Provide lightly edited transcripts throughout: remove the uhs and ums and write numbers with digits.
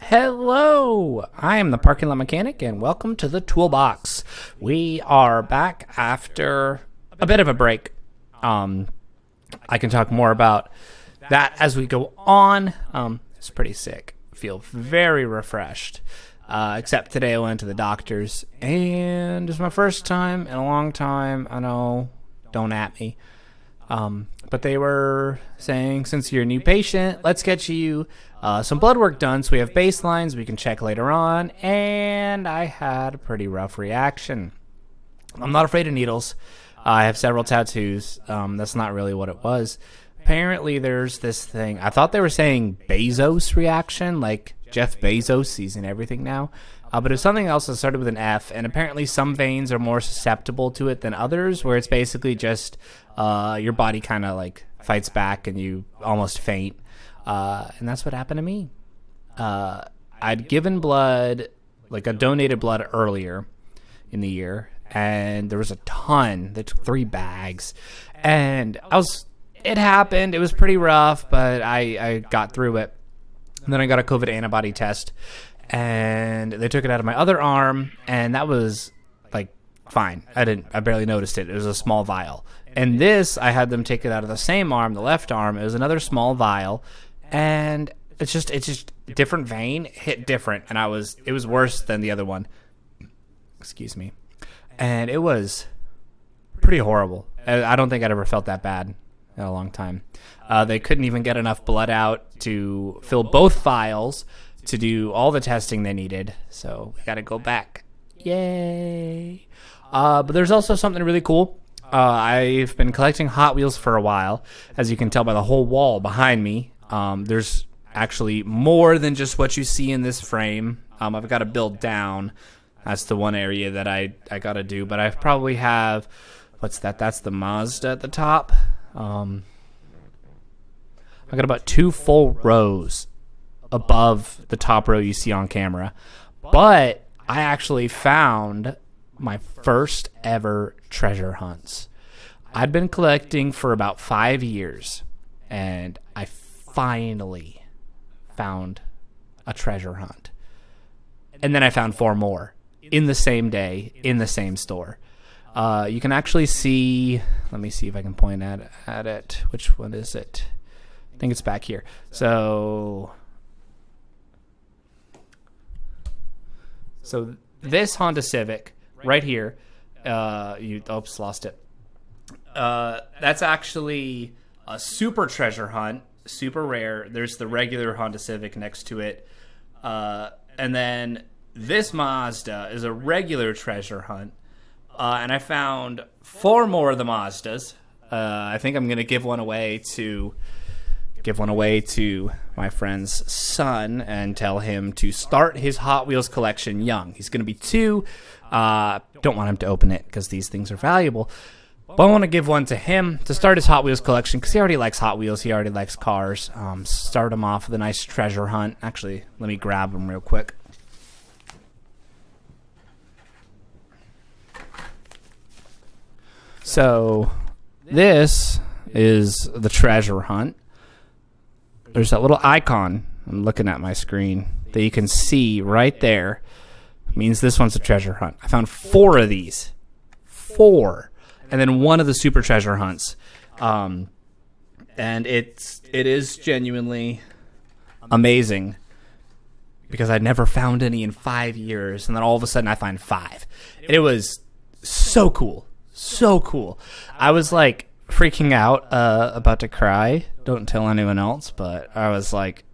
Hello, I am the parking lot mechanic, and welcome to the toolbox. We are back after a bit of a break. I can talk more about that as we go on. It's pretty sick. Feel very refreshed. Except today I went to the doctor's, and it's my first time in a long time. I know, don't at me. But they were saying, since you're a new patient, let's get you some blood work done so we have baselines we can check later on. And I had a pretty rough reaction. I'm not afraid of needles. I have several tattoos. That's not really what it was. Apparently there's this thing. I thought they were saying Bezos reaction, like Jeff Bezos sees in everything now. But it's something else that started with an F, and apparently some veins are more susceptible to it than others, where it's basically just your body kind of like fights back and you almost faint. And that's what happened to me. I'd given blood, like I donated blood earlier in the year, and there was a ton. They took 3 bags, and it happened. It was pretty rough, but I got through it. And then I got a COVID antibody test, and they took it out of my other arm, and that was like fine. I barely noticed it. It was a small vial. And this, I had them take it out of the same arm, the left arm. It was another small vial, and it's just different vein hit different, and it was worse than the other one. Excuse me. And it was pretty horrible. I don't think I'd ever felt that bad in a long time. They couldn't even get enough blood out to fill both vials to do all the testing they needed, so we got to go back. Yay! But there's also something really cool. I've been collecting Hot Wheels for a while, as you can tell by the whole wall behind me. There's actually more than just what you see in this frame. I've got to build down. That's the one area that I got to do, but I probably have, what's that? That's the Mazda at the top. I got about 2 full rows above the top row you see on camera. But I actually found my first ever treasure hunts. I'd been collecting for about 5 years, and I finally found a treasure hunt. And then I found 4 more in the same day, in the same store. You can actually see, let me see if I can point at it. Which one is it? I think it's back here. So this Honda Civic right here, oops, lost it. That's actually a super treasure hunt, super rare. There's the regular Honda Civic next to it. And then this Mazda is a regular treasure hunt. And I found 4 more of the Mazdas. I think I'm going to give one away to my friend's son and tell him to start his Hot Wheels collection young. He's going to be 2. Don't want him to open it because these things are valuable. But I want to give one to him to start his Hot Wheels collection because he already likes Hot Wheels. He already likes cars. Start him off with a nice treasure hunt. Actually, let me grab him real quick. So this is the treasure hunt. There's that little icon, I'm looking at my screen, that you can see right there. It means this one's a treasure hunt. I found 4 of these. 4. And then one of the super treasure hunts. And it is genuinely amazing because I'd never found any in 5 years, and then all of a sudden I find 5. It was so cool. So cool. I was like freaking out, about to cry. Don't tell anyone else, but I was like,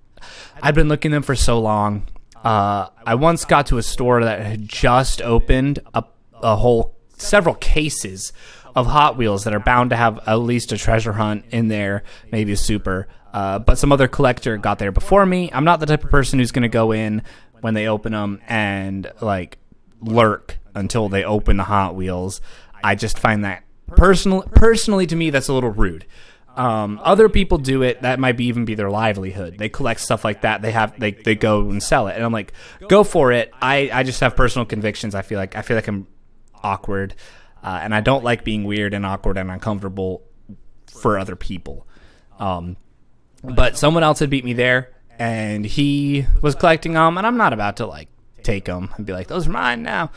I'd been looking at them for so long. I once got to a store that had just opened a whole several cases of Hot Wheels that are bound to have at least a treasure hunt in there, maybe a super. But some other collector got there before me. I'm not the type of person who's going to go in when they open them and like lurk until they open the Hot Wheels. I just find that personally to me, that's a little rude. Other people do it. That might even be their livelihood. They collect stuff like that. They go and sell it. And I'm like, go for it. I just have personal convictions. I feel like I'm awkward. And I don't like being weird and awkward and uncomfortable for other people. But someone else had beat me there. and he was collecting them, and I'm not about to like take them and be like, those are mine now.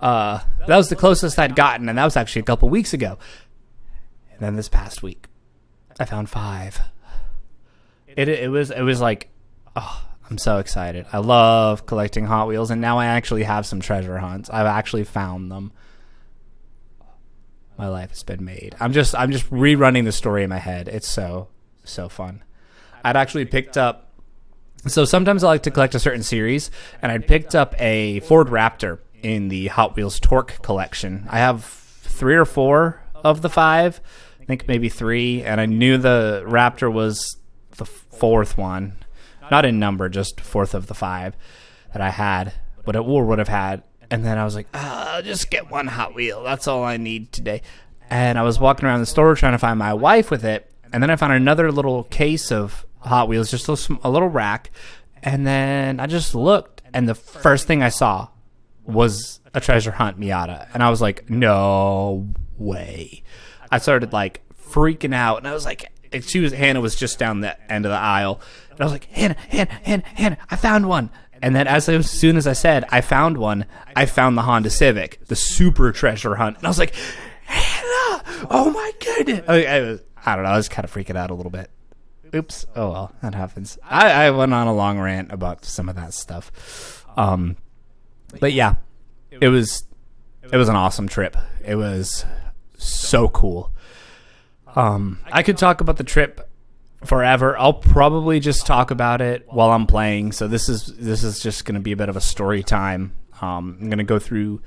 That was the closest I'd gotten, and that was actually a couple weeks ago. And then this past week, I found 5. It was like, oh, I'm so excited. I love collecting Hot Wheels, and now I actually have some treasure hunts. I've actually found them. My life has been made. I'm just rerunning the story in my head. It's so fun. I'd actually picked up. So sometimes I like to collect a certain series, and I'd picked up a Ford Raptor in the Hot Wheels Torque collection. I have 3 or 4 of the 5. I think maybe 3, and I knew the Raptor was the 4th one. Not in number, just 4th of the 5 that I had, but it would have had. And then I was like, I'll just get one Hot Wheel. That's all I need today. And I was walking around the store trying to find my wife with it. And then I found another little case of Hot Wheels, just a little rack. And then I just looked, and the first thing I saw was a treasure hunt Miata. And I was like, no way. I started like freaking out. And I was like, Hannah was just down the end of the aisle. And I was like, Hannah, I found one. And then as soon as I said, I found one, I found the Honda Civic, the super treasure hunt. And I was like, Hannah, oh my goodness. I don't know, I was kind of freaking out a little bit. Oops. Oh, well, that happens. I went on a long rant about some of that stuff. But yeah, it was an awesome trip. It was so cool. I could talk about the trip forever. I'll probably just talk about it while I'm playing. So this is just going to be a bit of a story time. I'm going to go through.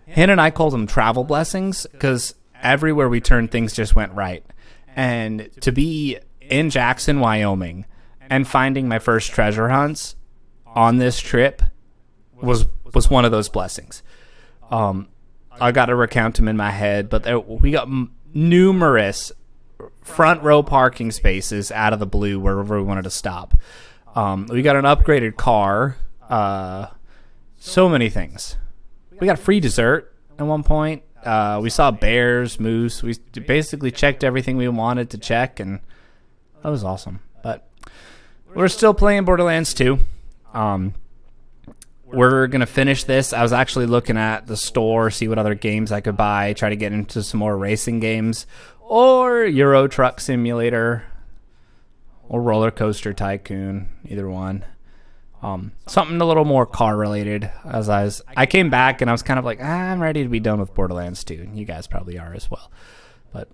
Hannah and I called them travel blessings because everywhere we turned, things just went right. And to be in Jackson, Wyoming, and finding my first treasure hunts on this trip was one of those blessings. I got to recount them in my head, but we got numerous front row parking spaces out of the blue wherever we wanted to stop. We got an upgraded car. So many things. We got free dessert at one point. We saw bears, moose. We basically checked everything we wanted to check, and that was awesome. But we're still playing Borderlands 2. We're going to finish this. I was actually looking at the store, see what other games I could buy, try to get into some more racing games, or Euro Truck Simulator, or Roller Coaster Tycoon, either one. Something a little more car related. I came back and I was kind of like, I'm ready to be done with Borderlands 2. You guys probably are as well. But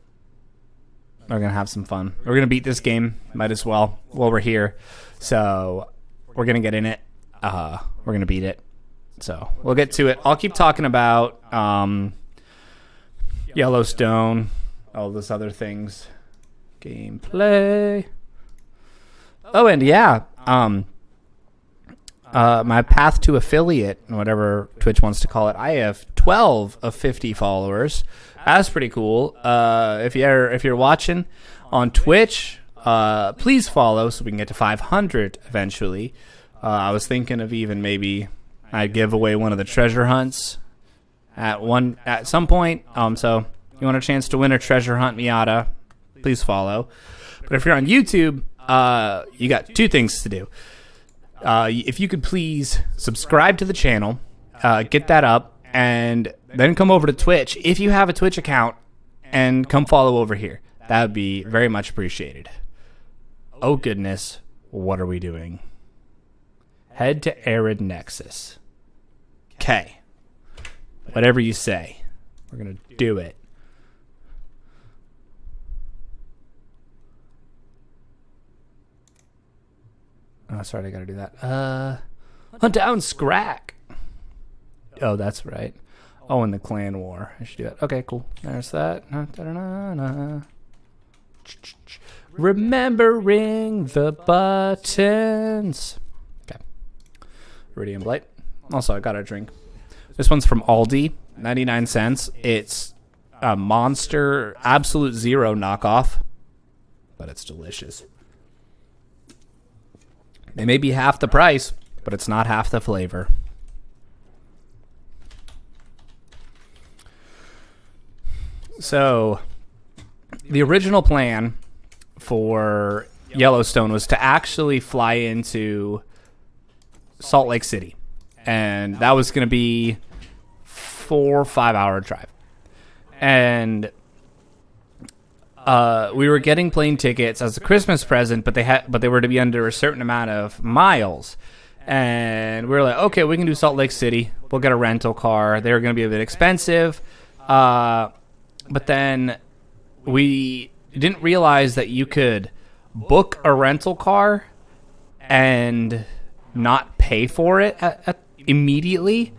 we're going to have some fun. We're going to beat this game. Might as well while we're here. So we're going to get in it. We're going to beat it. So we'll get to it. I'll keep talking about Yellowstone, all those other things. Gameplay. Oh, and yeah. My path to affiliate, whatever Twitch wants to call it, I have 12 of 50 followers. That's pretty cool. If you're watching on Twitch, please follow so we can get to 500 eventually. I was thinking of even maybe I'd give away one of the treasure hunts at some point. So you want a chance to win a treasure hunt Miata, please follow. But if you're on YouTube, you got 2 things to do. If you could please subscribe to the channel, get that up, and then come over to Twitch if you have a Twitch account, and come follow over here. That would be very much appreciated. Oh goodness, what are we doing? Head to Arid Nexus. Okay. Whatever you say. We're going to do it. Oh, sorry, I gotta do that. Hunt down Scrack. Oh, that's right. Oh, in the clan war. I should do that. Okay, cool. There's that. Remembering the buttons. Okay. Iridium Blight. Also, I got a drink. This one's from Aldi. 99 cents. It's a Monster Absolute Zero knockoff. But it's delicious. It may be half the price, but it's not half the flavor. So, the original plan for Yellowstone was to actually fly into Salt Lake City. And that was going to be 4 or 5 hour drive. And we were getting plane tickets as a Christmas present, but they were to be under a certain amount of miles. And we were like, okay, we can do Salt Lake City. We'll get a rental car. They were going to be a bit expensive. But then we didn't realize that you could book a rental car and not pay for it immediately.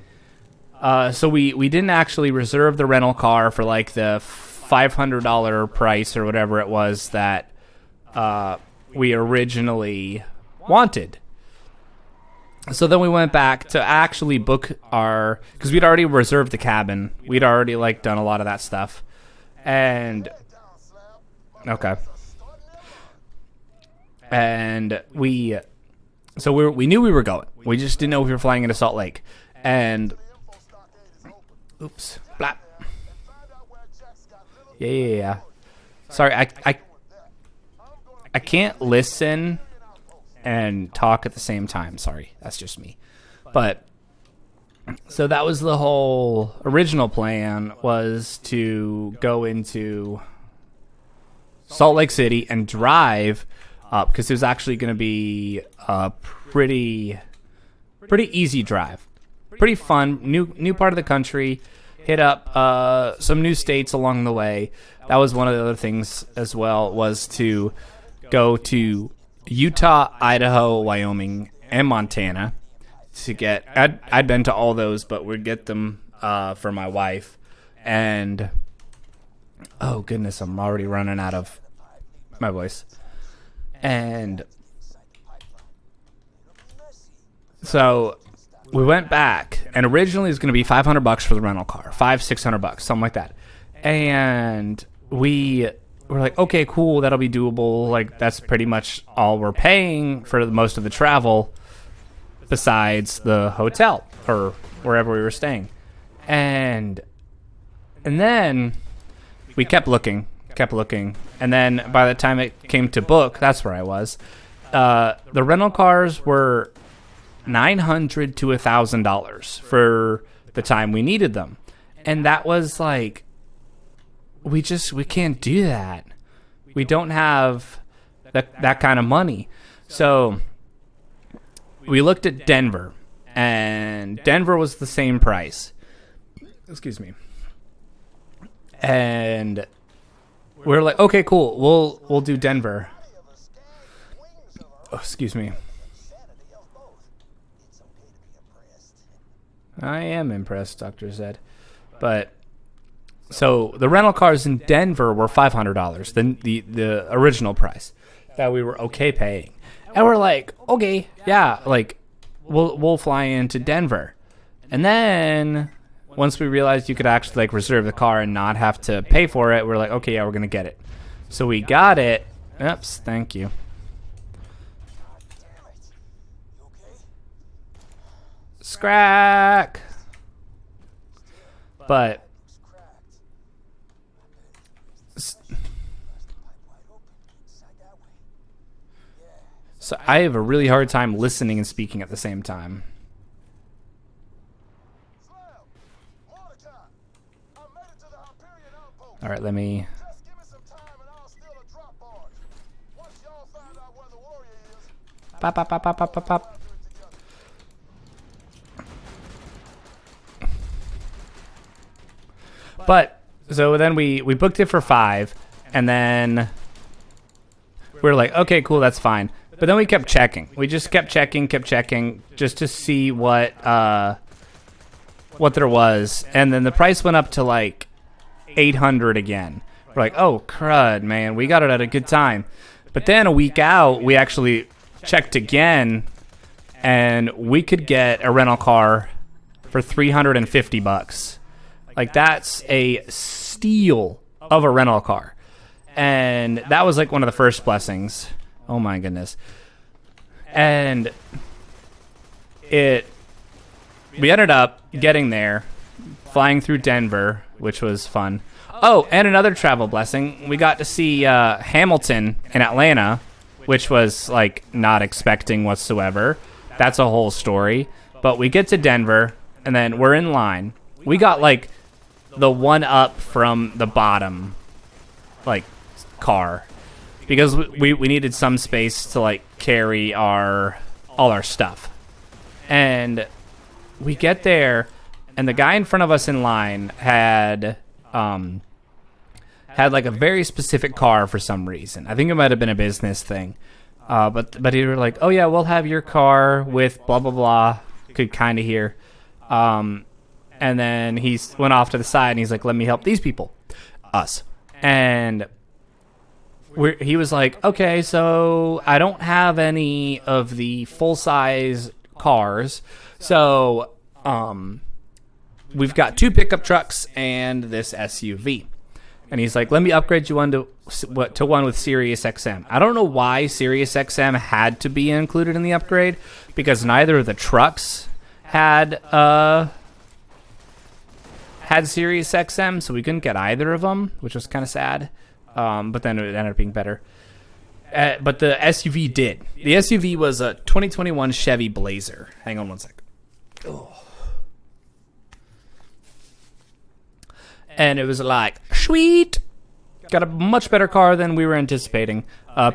So we didn't actually reserve the rental car for like the $500 price or whatever it was that we originally wanted. So then we went back to actually book because we'd already reserved the cabin. We'd already like done a lot of that stuff. And okay. And we knew we were going. We just didn't know if we were flying into Salt Lake. And oops, blap. Yeah. Sorry, I can't listen and talk at the same time. Sorry, that's just me. But so that was the whole original plan, was to go into Salt Lake City and drive up, because it was actually going to be a pretty easy drive, pretty fun, new part of the country. Hit up some new states along the way. That was one of the other things as well, was to go to Utah, Idaho, Wyoming, and Montana. To get, I'd been to all those, but we'd get them for my wife. And oh goodness, I'm already running out of my voice. And so we went back, and originally it was going to be $500 for the rental car, $600, something like that. And we were like, okay, cool, that'll be doable. Like, that's pretty much all we're paying for most of the travel, besides the hotel or wherever we were staying. And then we kept looking. And then by the time it came to book, that's where I was. The rental cars were $900 to $1,000 for the time we needed them. And that was like, we can't do that. We don't have that kind of money. So we looked at Denver, and Denver was the same price. Excuse me. And we're like, okay, cool. We'll do Denver. Oh, excuse me. I am impressed, Dr. Zed. But so the rental cars in Denver were $500, the original price that we were okay paying. And we're like, okay, yeah, like we'll fly into Denver. And then once we realized you could actually like reserve the car and not have to pay for it, we're like, okay, yeah, we're gonna get it. So we got it. Oops, thank you. Scrack. But so I have a really hard time listening and speaking at the same time. All right, let me. Pop, pop, pop, pop, pop, pop, pop. But so then we booked it for 5, and then we were like, okay, cool, that's fine. But then we kept checking. We just kept checking, just to see what there was, and then the price went up to like $800 again. We're like, oh crud, man, we got it at a good time. But then a week out, we actually checked again, and we could get a rental car for $350. Like, that's a steal of a rental car. And that was like one of the first blessings. Oh my goodness. And we ended up getting there, flying through Denver, which was fun. Oh, and another travel blessing. We got to see Hamilton in Atlanta, which was like not expecting whatsoever. That's a whole story. But we get to Denver, and then we're in line. We got like the one up from the bottom, like, car, because we needed some space to like carry all our stuff. And we get there, and the guy in front of us in line had like a very specific car for some reason. I think it might have been a business thing. But he were like, oh yeah, we'll have your car with blah, blah, blah. Could kind of hear. And then he went off to the side and he's like, let me help these people. Us. And he was like, okay, so I don't have any of the full-size cars. So we've got 2 pickup trucks and this SUV. And he's like, let me upgrade you to one with Sirius XM. I don't know why Sirius XM had to be included in the upgrade, because neither of the trucks had Sirius XM, so we couldn't get either of them, which was kind of sad. But then it ended up being better. But the SUV did. The SUV was a 2021 Chevy Blazer. Hang on one sec. Oh. And it was like, sweet, got a much better car than we were anticipating.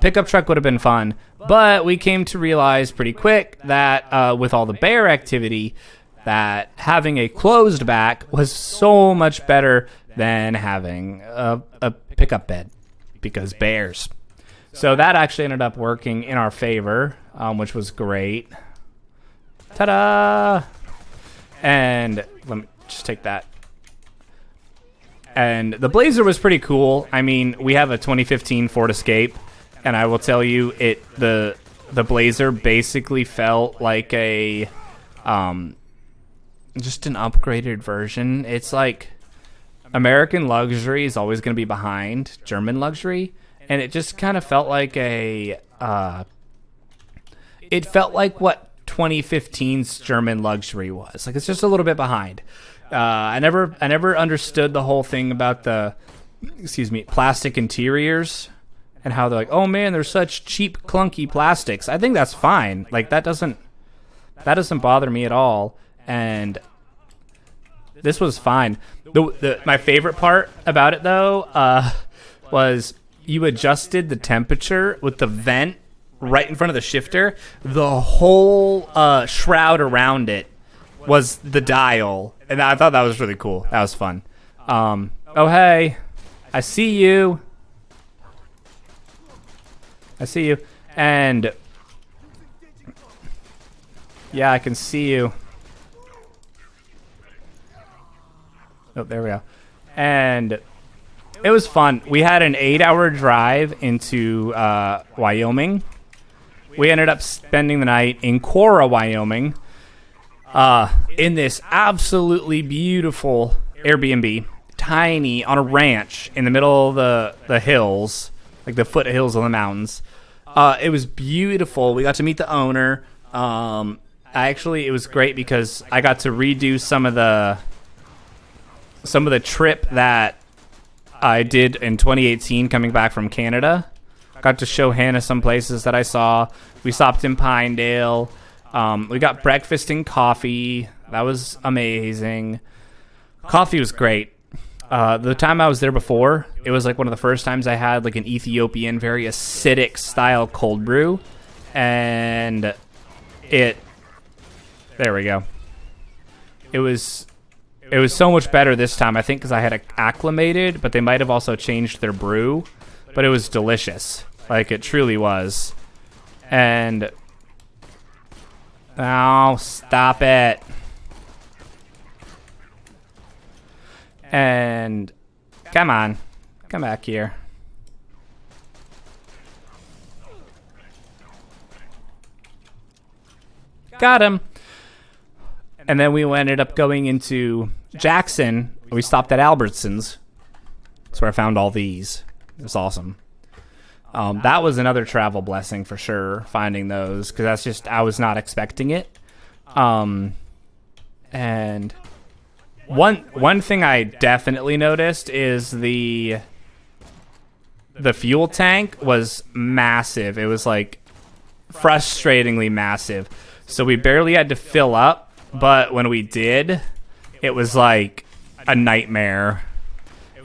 Pickup truck would have been fun, but we came to realize pretty quick that with all the bear activity, that having a closed back was so much better than having a pickup bed, because bears. So that actually ended up working in our favor, which was great. Ta-da! And let me just take that. And the Blazer was pretty cool. I mean, we have a 2015 Ford Escape, and I will tell you, the Blazer basically felt like a just an upgraded version. It's like American luxury is always going to be behind German luxury, and it just kind of felt like it felt like what 2015's German luxury was. Like, it's just a little bit behind. I never understood the whole thing about the, plastic interiors and how they're like, oh man, they're such cheap, clunky plastics. I think that's fine. Like, that doesn't bother me at all. And this was fine. My favorite part about it though, was you adjusted the temperature with the vent right in front of the shifter. The whole shroud around it was the dial, and I thought that was really cool. That was fun. Oh hey, I see you. And yeah, I can see you. Oh, there we go. And it was fun. We had an 8-hour drive into Wyoming. We ended up spending the night in Cora, Wyoming, in this absolutely beautiful Airbnb, tiny, on a ranch in the middle of the hills, like the foothills of the mountains. It was beautiful. We got to meet the owner. It was great because I got to redo some of the trip that I did in 2018 coming back from Canada. Got to show Hannah some places that I saw. We stopped in Pinedale. We got breakfast and coffee. That was amazing. Coffee was great. The time I was there before, it was like one of the first times I had like an Ethiopian, very acidic style cold brew. And there we go. It was so much better this time, I think, because I had acclimated, but they might have also changed their brew. But it was delicious. Like, it truly was. And oh, stop it. And come on. Come back here. Got him. And then we ended up going into Jackson. We stopped at Albertsons. That's where I found all these. It was awesome. That was another travel blessing for sure, finding those, because that's just, I was not expecting it. And one thing I definitely noticed is the the fuel tank was massive. It was like frustratingly massive. So we barely had to fill up, but when we did, it was like a nightmare.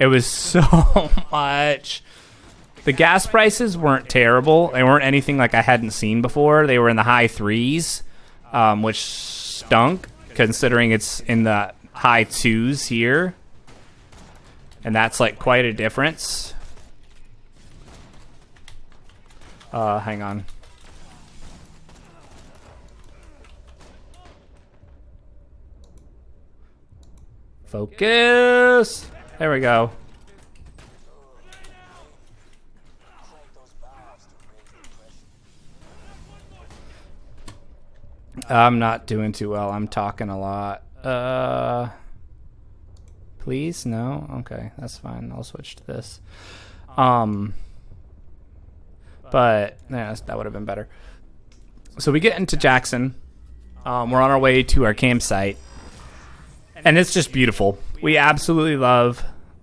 It was so much. The gas prices weren't terrible. They weren't anything like I hadn't seen before. They were in the high threes, which stunk considering it's in the high twos here. And that's like quite a difference. Hang on. Focus. There we go. I'm not doing too well. I'm talking a lot. Please? No? Okay, that's fine. I'll switch to this. But yeah, that would have been better. So we get into Jackson. We're on our way to our campsite. And it's just beautiful. We absolutely love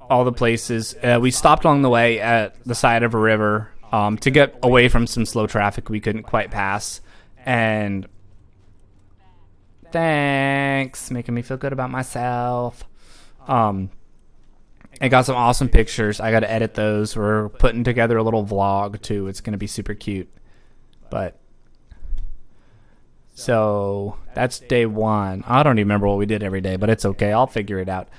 all the places. We stopped along the way at the side of a river to get away from some slow traffic we couldn't quite pass. And thanks, making me feel good about myself. I got some awesome pictures. I got to edit those. We're putting together a little vlog too. It's going to be super cute. But so that's day one. I don't even remember what we did every day, but it's okay. I'll figure it out.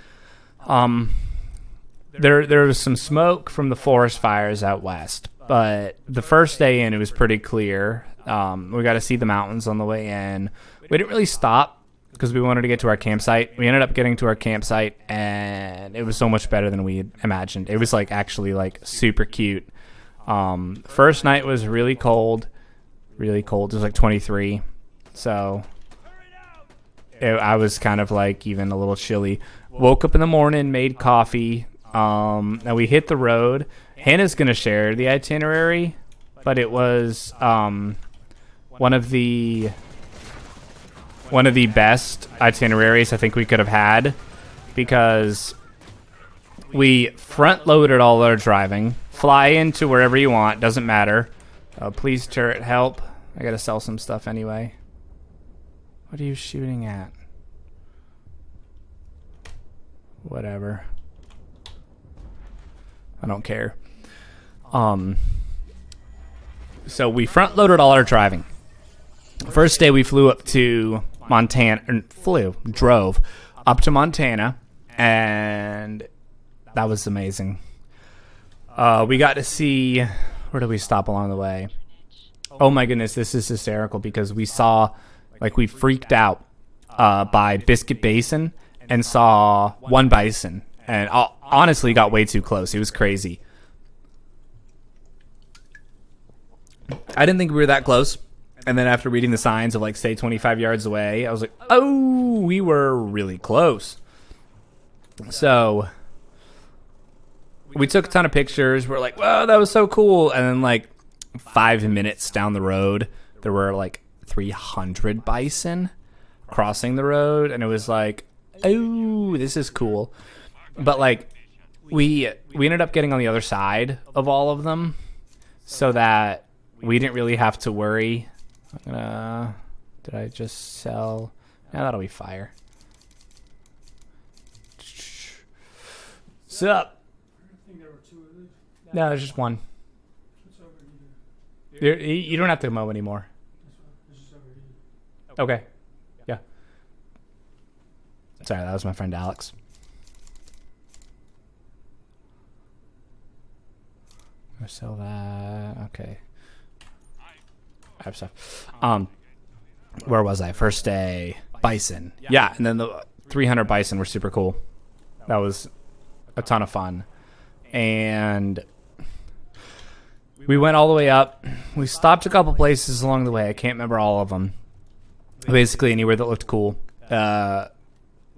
There was some smoke from the forest fires out west, but the first day in, it was pretty clear. We got to see the mountains on the way in. We didn't really stop because we wanted to get to our campsite. We ended up getting to our campsite, and it was so much better than we had imagined. It was like actually like super cute. First night was really cold. Really cold. It was like 23. So I was kind of like even a little chilly. Woke up in the morning, made coffee. Now we hit the road. Hannah's going to share the itinerary, but it was one of the best itineraries I think we could have had, because we front loaded all our driving, fly into wherever you want, doesn't matter. Please turret help. I gotta sell some stuff anyway. What are you shooting at? Whatever. I don't care. So we front loaded all our driving. First day we flew up to Montana, drove up to Montana, and that was amazing. We got to see, where did we stop along the way? Oh my goodness, this is hysterical, because we saw, like, we freaked out by Biscuit Basin and saw one bison, and honestly got way too close. It was crazy. I didn't think we were that close. And then after reading the signs of like stay 25 yards away, I was like, oh, we were really close. So we took a ton of pictures. We're like, wow, that was so cool. And then like 5 minutes down the road, there were like 300 bison crossing the road. And it was like, oh, this is cool. But like we ended up getting on the other side of all of them so that we didn't really have to worry. Did I just sell? Now that'll be fire. Sup? No, there's just one. You don't have to mow anymore. Okay. Yeah. Sorry, that was my friend Alex. I'm gonna sell that. Okay. I have stuff. Where was I? First day, bison. Yeah, and then the 300 bison were super cool. That was a ton of fun. And we went all the way up. We stopped a couple places along the way. I can't remember all of them. Basically, anywhere that looked cool.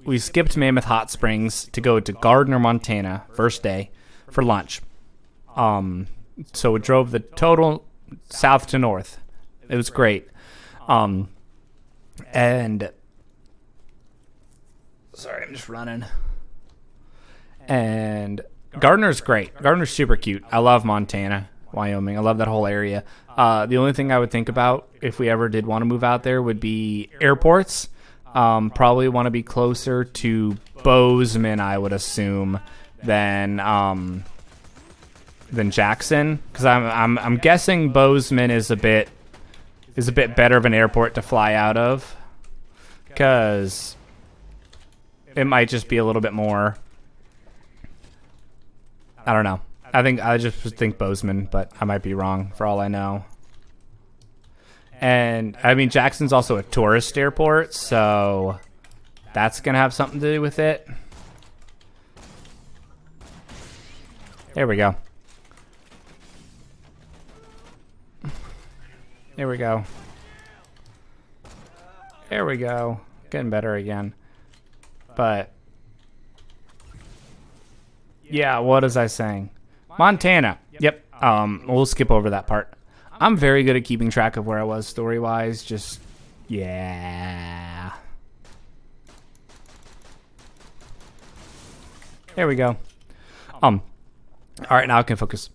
We skipped Mammoth Hot Springs to go to Gardner, Montana, first day, for lunch. So we drove the total south to north. It was great. And sorry, I'm just running. And Gardner's great. Gardner's super cute. I love Montana, Wyoming. I love that whole area. The only thing I would think about if we ever did want to move out there would be airports. Probably want to be closer to Bozeman, I would assume, than Jackson, because I'm guessing Bozeman is a bit better of an airport to fly out of, because it might just be a little bit more. I don't know. I just think Bozeman, but I might be wrong for all I know. And I mean, Jackson's also a tourist airport, so that's gonna have something to do with it. There we go. There we go. There we go. Getting better again. But yeah, what was I saying? Montana. Yep. We'll skip over that part. I'm very good at keeping track of where I was story-wise. Just, yeah. There we go. All right, now I can focus.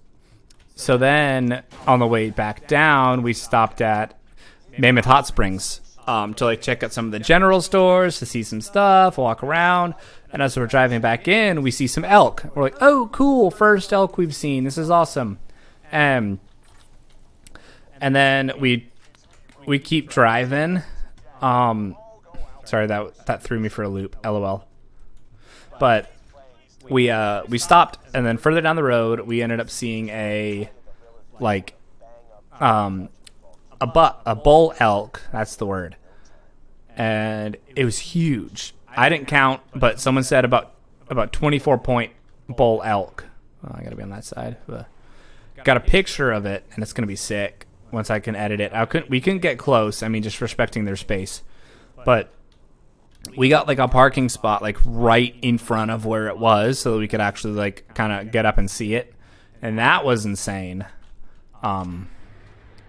So then, on the way back down, we stopped at Mammoth Hot Springs to like check out some of the general stores, to see some stuff, walk around. And as we're driving back in, we see some elk. We're like, oh, cool, first elk we've seen. This is awesome. And then we keep driving. Sorry, that threw me for a loop. LOL. But we stopped, and then further down the road, we ended up seeing a bull elk. That's the word. And it was huge. I didn't count, but someone said about 24-point bull elk. Oh, I gotta be on that side. Got a picture of it, and it's gonna be sick once I can edit it. We couldn't get close. I mean, just respecting their space. But we got like a parking spot like right in front of where it was, so that we could actually like kind of get up and see it, and that was insane. Oh,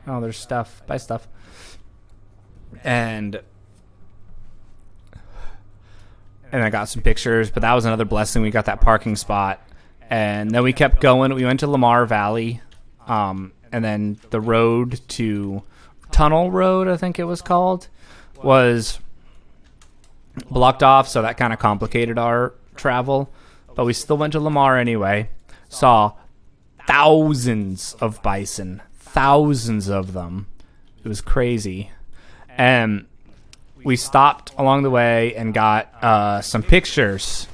there's stuff. Buy stuff. And I got some pictures, but that was another blessing. We got that parking spot, and then we kept going. We went to Lamar Valley, and then the road to Tunnel Road, I think it was called, was blocked off, so that kind of complicated our travel. But we still went to Lamar anyway. Saw thousands of bison, thousands of them. It was crazy. And we stopped along the way and got some pictures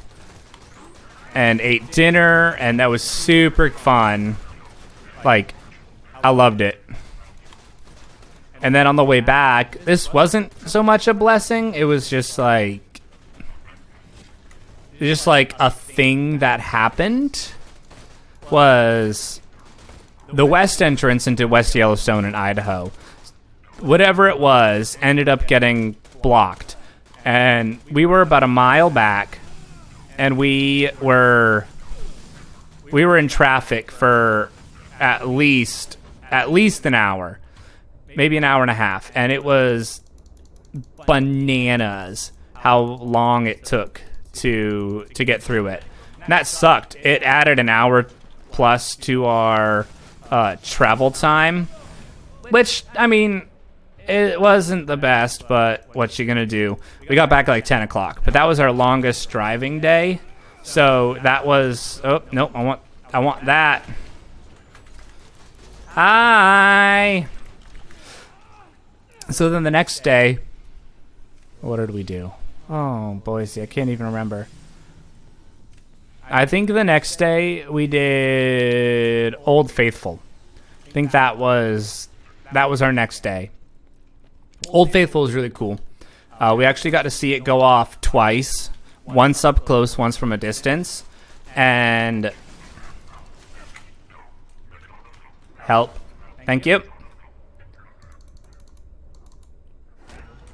and ate dinner, and that was super fun. Like, I loved it. And then on the way back, this wasn't so much a blessing. It was just like a thing that happened. Was the west entrance into West Yellowstone in Idaho, whatever it was, ended up getting blocked, and we were about a mile back, and we were in traffic for at least an hour, maybe an hour and a half, and it was bananas how long it took to get through it. And that sucked. It added an hour plus to our travel time, which, I mean, it wasn't the best, but what you gonna do? We got back at like 10 o'clock, but that was our longest driving day. So that was, oh, nope, I want that. Hi. So then the next day, what did we do? Oh, Boise, I can't even remember. I think the next day we did Old Faithful. I think that was our next day. Old Faithful is really cool. We actually got to see it go off twice. Once up close, once from a distance. And help. Thank you.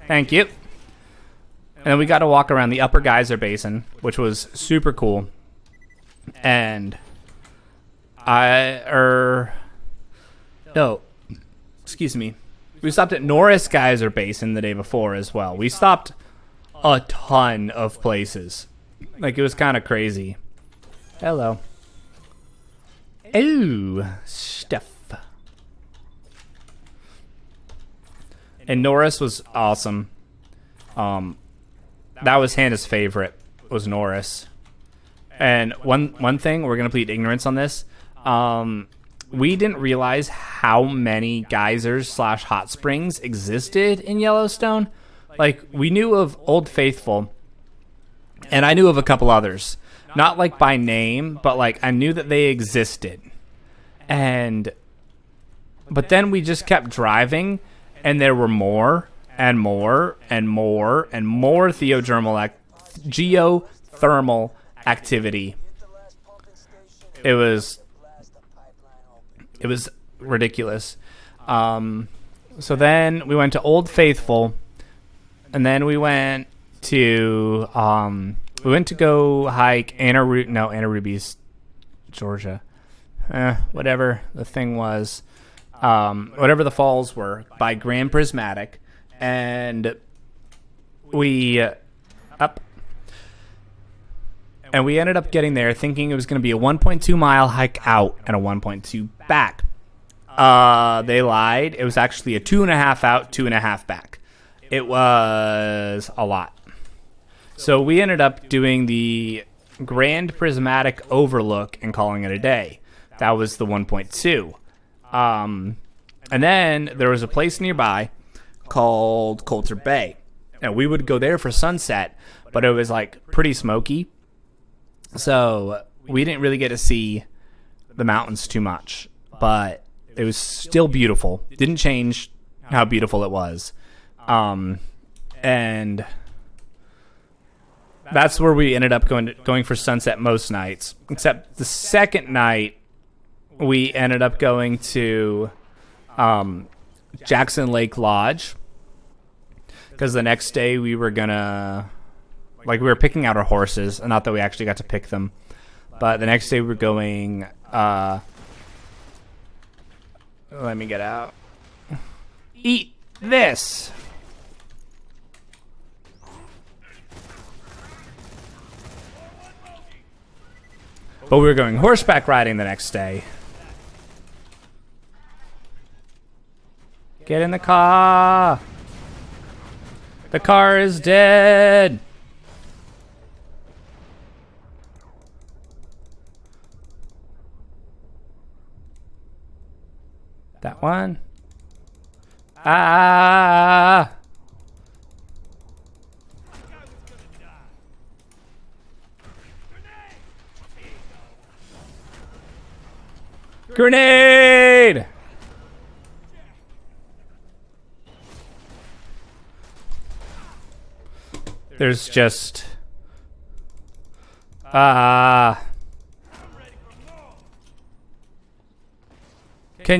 Thank you. And then we got to walk around the Upper Geyser Basin, which was super cool. And excuse me. We stopped at Norris Geyser Basin the day before as well. We stopped a ton of places. Like, it was kind of crazy. Hello. Ooh, stuff. And Norris was awesome. That was Hannah's favorite, was Norris. And one thing, we're gonna plead ignorance on this. We didn't realize how many geysers / hot springs existed in Yellowstone. Like, we knew of Old Faithful, and I knew of a couple others. Not like by name, but like I knew that they existed. But then we just kept driving, and there were more and more and more and more geothermal activity. It was ridiculous. So then we went to Old Faithful, and then we went to go hike Anna Ruby's, Georgia. Whatever the thing was, whatever the falls were, by Grand Prismatic, and we ended up getting there thinking it was going to be a 1.2 mile hike out and a 1.2 back. They lied. It was actually a 2.5 out, 2.5 back. It was a lot. So we ended up doing the Grand Prismatic Overlook and calling it a day. That was the 1.2. And then there was a place nearby called Coulter Bay. Now, we would go there for sunset, but it was like pretty smoky. So we didn't really get to see the mountains too much, but it was still beautiful. Didn't change how beautiful it was. And that's where we ended up going for sunset most nights, except the second night we ended up going to Jackson Lake Lodge, because the next day we were picking out our horses. Not that we actually got to pick them, but the next day we were going, let me get out. Eat this. But we were going horseback riding the next day. Get in the car. The car is dead. That one. Ah. Grenade! There's just... Can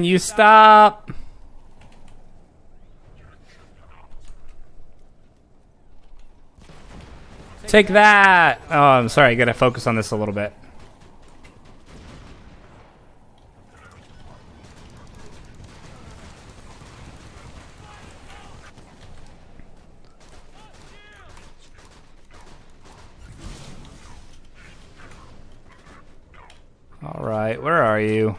you stop? Take that! Oh, I'm sorry, I gotta focus on this a little bit. Alright, where are you?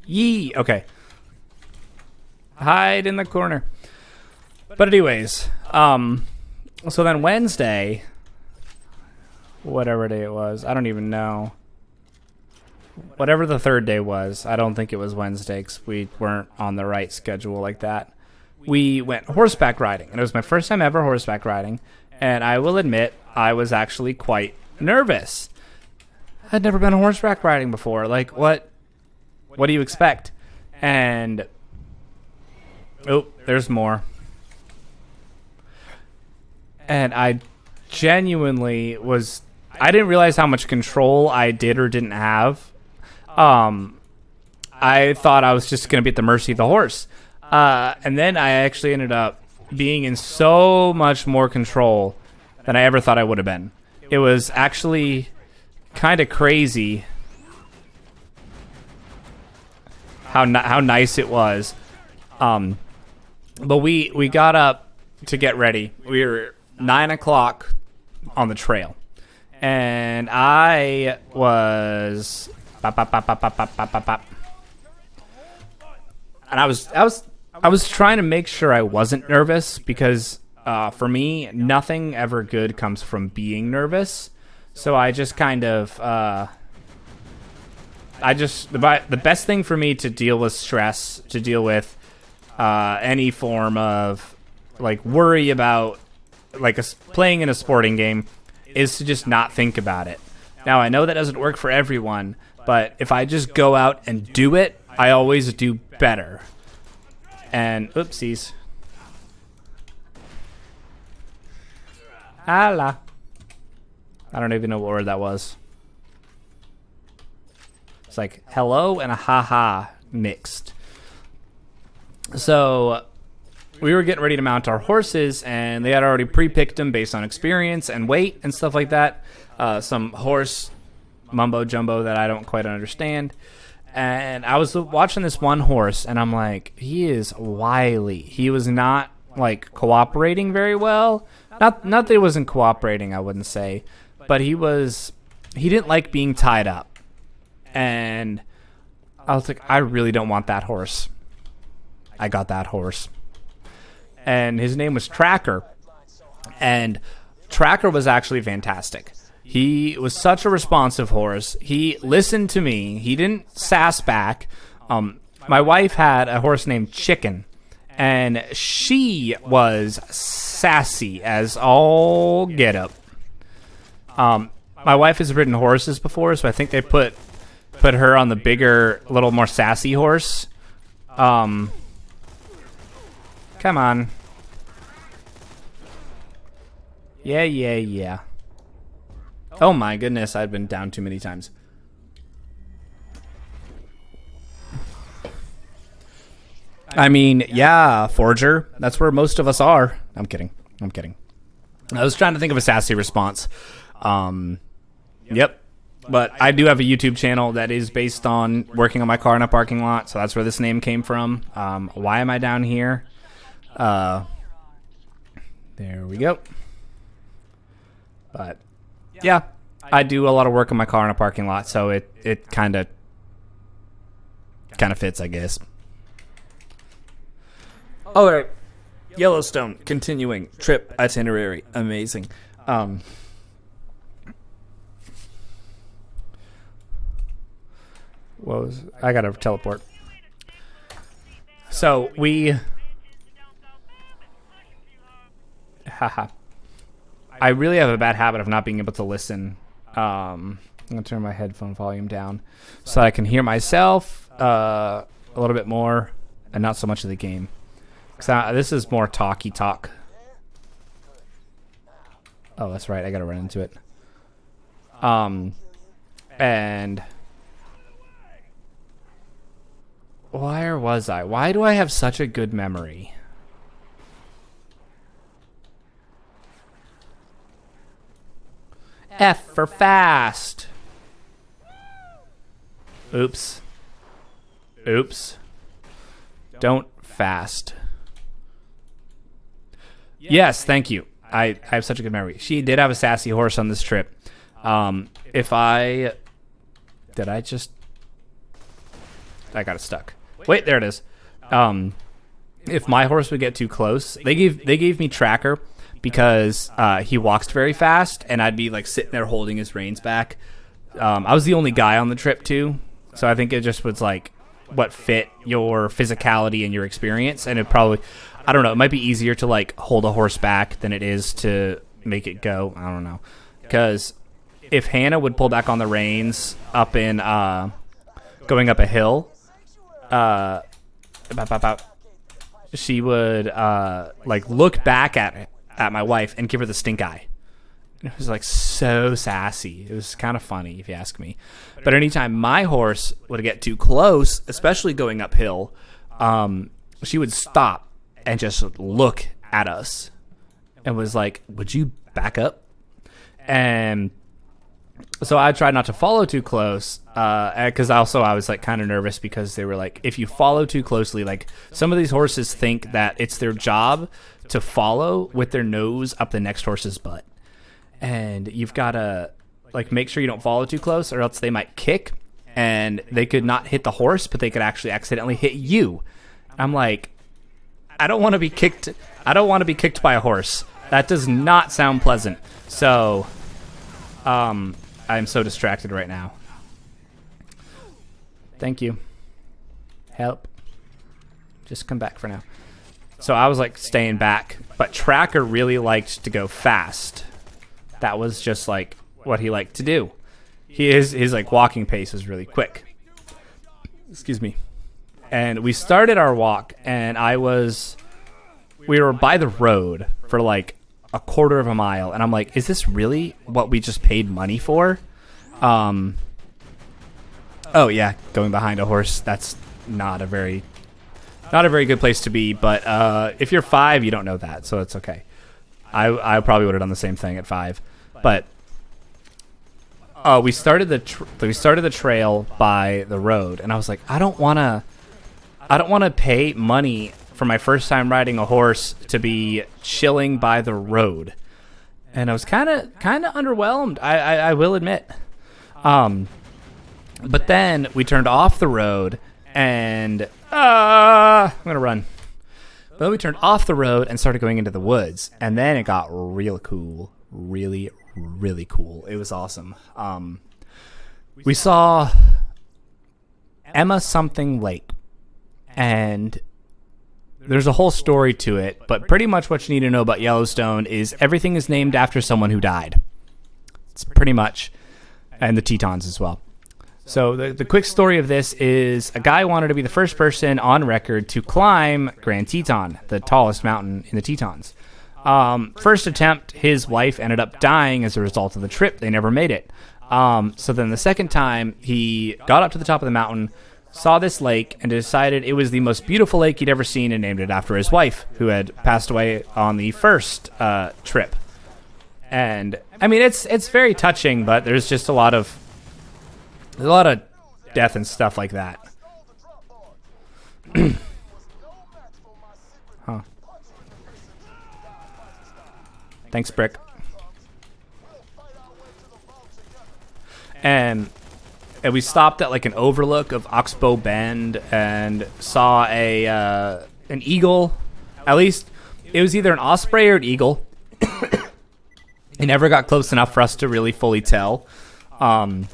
Yee! Okay. Hide in the corner. But anyways, so then Wednesday, whatever day it was, I don't even know. Whatever the third day was, I don't think it was Wednesday because we weren't on the right schedule like that. We went horseback riding, and it was my first time ever horseback riding, and I will admit I was actually quite nervous. I'd never been horseback riding before. Like, what do you expect? And oh, there's more. And I genuinely I didn't realize how much control I did or didn't have. I thought I was just going to be at the mercy of the horse. And then I actually ended up being in so much more control than I ever thought I would have been. It was actually kind of crazy how nice it was. But we got up to get ready. We were 9 o'clock on the trail, and I was and I was trying to make sure I wasn't nervous because for me, nothing ever good comes from being nervous. So I just kind of the best thing for me to deal with stress, to deal with any form of like worry about like playing in a sporting game is to just not think about it. Now I know that doesn't work for everyone, but if I just go out and do it, I always do better. And oopsies. Allah. I don't even know what word that was. It's like hello and a ha-ha mixed. So we were getting ready to mount our horses, and they had already pre-picked them based on experience and weight and stuff like that. Some horse mumbo-jumbo that I don't quite understand. And I was watching this one horse, and I'm like, he is wily. He was not, like, cooperating very well. Not that he wasn't cooperating, I wouldn't say. But he didn't like being tied up. And I was like, I really don't want that horse. I got that horse. And his name was Tracker. And Tracker was actually fantastic. He was such a responsive horse. He listened to me. He didn't sass back. My wife had a horse named Chicken, and she was sassy as all get up. My wife has ridden horses before, so I think they put her on the bigger, little more sassy horse. Come on. Yeah. Oh my goodness, I've been down too many times. I mean, yeah, Forger. That's where most of us are. I'm kidding. I was trying to think of a sassy response. Yep. But I do have a YouTube channel that is based on working on my car in a parking lot, so that's where this name came from. Why am I down here? There we go. But yeah, I do a lot of work on my car in a parking lot, so it kind of fits, I guess. All right, Yellowstone continuing trip itinerary, amazing. I gotta teleport. So we, haha. I really have a bad habit of not being able to listen. I'm going to turn my headphone volume down so I can hear myself a little bit more and not so much of the game. This is more talky talk. Oh, that's right. I got to run into it. And where was I? Why do I have such a good memory? F for fast. Oops. Don't fast. Yes, thank you. I have such a good memory. She did have a sassy horse on this trip. I got it stuck. Wait, there it is. If my horse would get too close, they gave me Tracker because he walks very fast, and I'd be like sitting there holding his reins back. I was the only guy on the trip too, so I think it just was like what fit your physicality and your experience, and it probably, I don't know, it might be easier to like hold a horse back than it is to make it go. I don't know, because if Hannah would pull back on the reins up in going up a hill, she would like look back at my wife and give her the stink eye. It was like so sassy. It was kind of funny if you ask me. But anytime my horse would get too close, especially going uphill, she would stop and just look at us and was like, "Would you back up?" And So I tried not to follow too close, because also I was like kind of nervous because they were like, if you follow too closely, like some of these horses think that it's their job to follow with their nose up the next horse's butt, and you've got to like make sure you don't follow too close, or else they might kick, and they could not hit the horse, but they could actually accidentally hit you. I'm like, I don't want to be kicked. I don't want to be kicked by a horse. That does not sound pleasant. So, I'm so distracted right now. Thank you. Help. Just come back for now. So I was like staying back, but Tracker really liked to go fast. That was just like what he liked to do. His like walking pace is really quick. Excuse me. And we started our walk, and we were by the road for like a quarter of a mile, and I'm like, is this really what we just paid money for? Oh yeah, going behind a horse, that's not a very good place to be, but if you're 5, you don't know that, so it's okay. I probably would have done the same thing at 5, but we started the trail by the road, and I was like, I don't want to pay money for my first time riding a horse to be chilling by the road. And I was kind of underwhelmed, I will admit. But then we turned off the road, and I'm gonna run. But we turned off the road and started going into the woods, and then it got real cool, really cool. It was awesome. We saw Emma something Lake, and there's a whole story to it, but pretty much what you need to know about Yellowstone is everything is named after someone who died. It's pretty much, and the Tetons as well. So the quick story of this is a guy wanted to be the first person on record to climb Grand Teton, the tallest mountain in the Tetons. First attempt, his wife ended up dying as a result of the trip. They never made it. So then the second time, he got up to the top of the mountain, saw this lake, and decided it was the most beautiful lake he'd ever seen, and named it after his wife, who had passed away on the first trip. And I mean, it's very touching, but there's just a lot of death and stuff like that. Huh. Thanks, Brick. And we stopped at like an overlook of Oxbow Bend and saw an eagle. At least it was either an osprey or an eagle. It never got close enough for us to really fully tell. I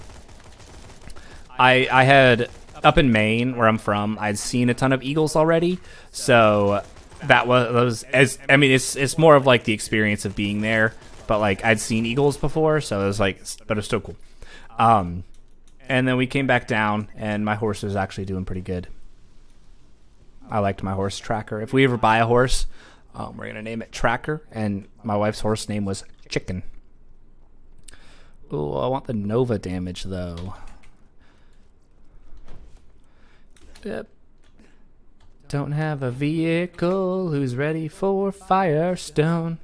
had, up in Maine, where I'm from, I'd seen a ton of eagles already, so that was as I mean, it's more of like the experience of being there, but like I'd seen eagles before, so it was like, but it was still cool. And then we came back down, and my horse was actually doing pretty good. I liked my horse, Tracker. If we ever buy a horse, we're gonna name it Tracker, and my wife's horse name was Chicken. Oh, I want the Nova damage though. Yep. Don't have a vehicle who's ready for Firestone.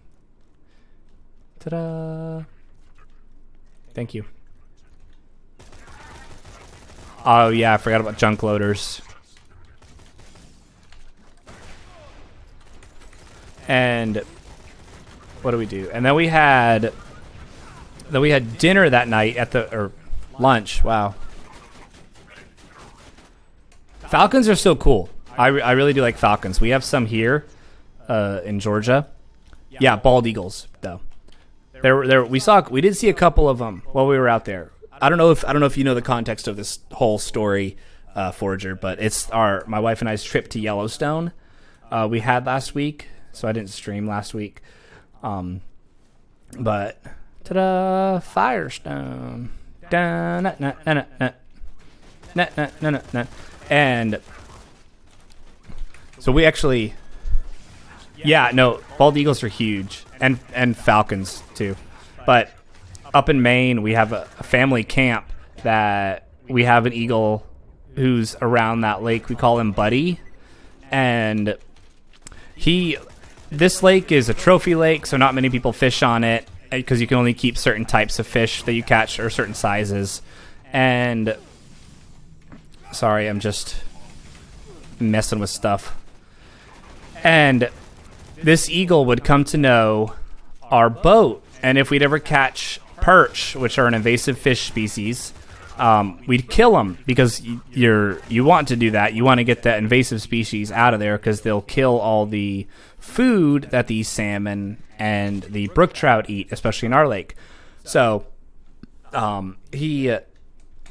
Ta-da. Thank you. Oh yeah, I forgot about junk loaders. And what do we do? And then we had dinner that night or lunch. Wow. Falcons are so cool. I really do like falcons. We have some here in Georgia. Yeah, bald eagles though. We did see a couple of them while we were out there. I don't know if you know the context of this whole story, Forager, but it's my wife and I's trip to Yellowstone. We had last week, so I didn't stream last week. But ta-da, Firestone. Da, na, na, na, na, na, na, na, na, na. And so we actually, yeah, no, bald eagles are huge, and falcons too. But up in Maine, we have a family camp that we have an eagle who's around that lake. We call him Buddy, and this lake is a trophy lake, so not many people fish on it. because you can only keep certain types of fish that you catch or certain sizes. And sorry, I'm just messing with stuff. And this eagle would come to know our boat, and if we'd ever catch perch, which are an invasive fish species, we'd kill them, because you want to do that. You want to get that invasive species out of there, because they'll kill all the food that these salmon and the brook trout eat, especially in our lake. So he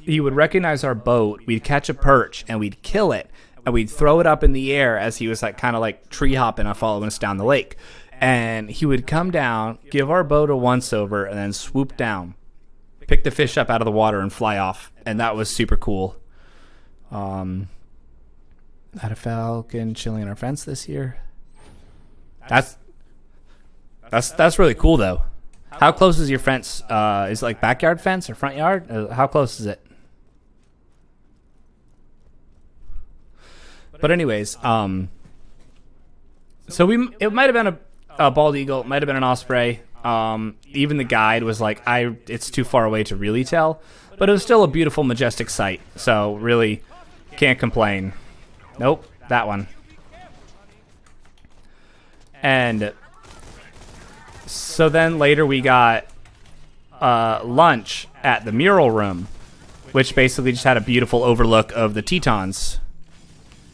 would recognize our boat. We'd catch a perch and we'd kill it, and we'd throw it up in the air as he was like kind of like tree hopping and following us down the lake. And he would come down, give our boat a once over, and then swoop down, pick the fish up out of the water, and fly off. And that was super cool. Had a falcon chilling in our fence this year. That's really cool though. How close is your fence? Is it like backyard fence or front yard? How close is it? But anyways, so it might have been a bald eagle, it might have been an osprey. Even the guide was like, it's too far away to really tell, but it was still a beautiful, majestic sight. So really, can't complain. Nope, that one. And so then later we got lunch at the mural room, which basically just had a beautiful overlook of the Tetons.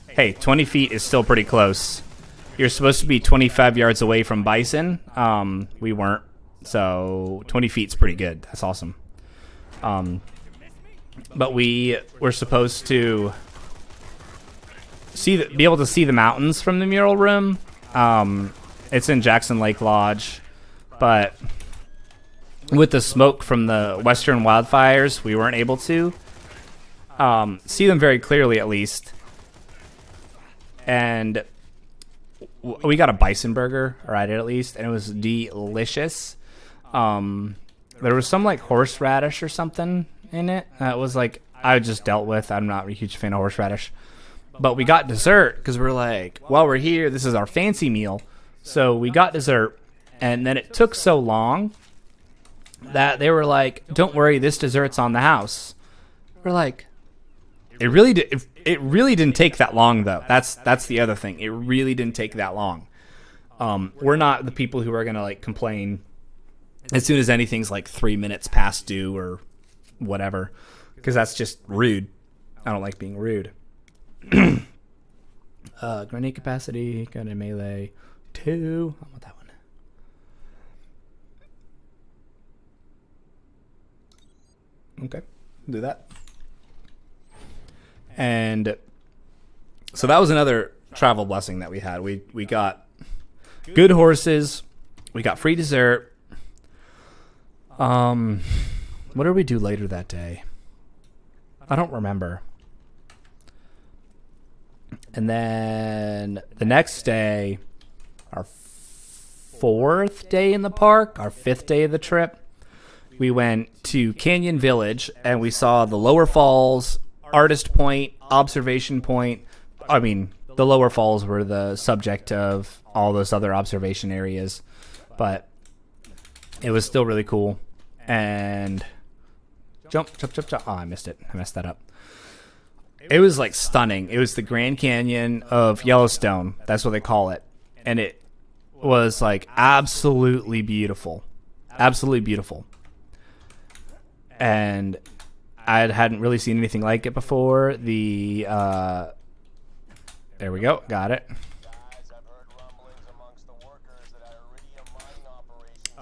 Hey, 20 feet is still pretty close. You're supposed to be 25 yards away from bison. We weren't. So 20 feet's pretty good. That's awesome. But we were supposed to be able to see the mountains from the mural room. It's in Jackson Lake Lodge, but with the smoke from the western wildfires, we weren't able to see them very clearly, at least. And we got a bison burger, or I did at least, and it was delicious. There was some like horseradish or something in it. It was like I just dealt with. I'm not a huge fan of horseradish. But we got dessert because we're like, while we're here, this is our fancy meal. So we got dessert, and then it took so long that they were like, don't worry, this dessert's on the house. We're like, it really didn't take that long, though. That's the other thing. It really didn't take that long. We're not the people who are going to like complain as soon as anything's like 3 minutes past due or whatever, because that's just rude. I don't like being rude. Grenade capacity, got a melee 2. I want that one. Okay, do that. And so that was another travel blessing that we had. We got good horses. We got free dessert. What did we do later that day? I don't remember. And then the next day, our 4th day in the park, our 5th day of the trip, we went to Canyon Village and we saw the Lower Falls, Artist Point, Observation Point. I mean, the Lower Falls were the subject of all those other observation areas, but it was still really cool. And jump. Oh, I missed it. I messed that up. It was like stunning. It was the Grand Canyon of Yellowstone. That's what they call it. And it was like absolutely beautiful. Absolutely beautiful. And I hadn't really seen anything like it before. There we go. Got it.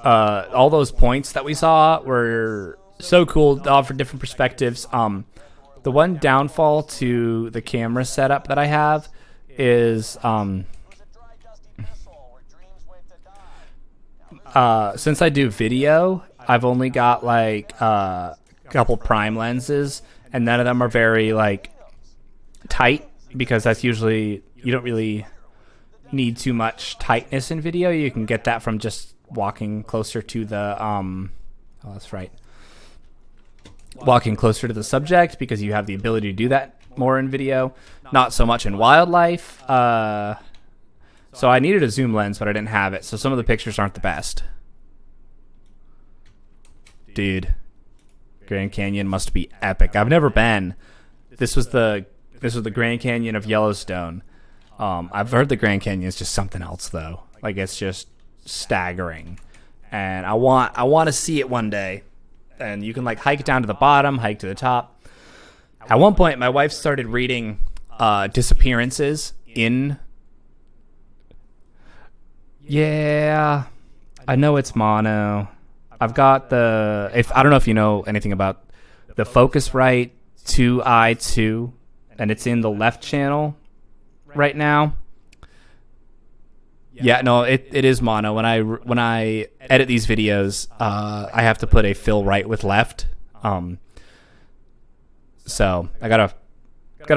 All those points that we saw were so cool, all for different perspectives. The one downfall to the camera setup that I have is since I do video, I've only got like a couple prime lenses, and none of them are very like tight, because that's usually, you don't really need too much tightness in video. You can get that from just walking closer to the oh, that's right. Walking closer to the subject, because you have the ability to do that more in video, not so much in wildlife. So I needed a zoom lens, but I didn't have it, so some of the pictures aren't the best. Dude, Grand Canyon must be epic. I've never been. This was the Grand Canyon of Yellowstone. I've heard the Grand Canyon is just something else though. Like it's just staggering. And I want to see it one day. And you can like hike down to the bottom, hike to the top. At one point my wife started reading disappearances in. Yeah, I know it's mono. I've got I don't know if you know anything about the Focusrite 2i2, and it's in the left channel right now. Yeah, no, it is mono. When I edit these videos, I have to put a fill right with left. So I gotta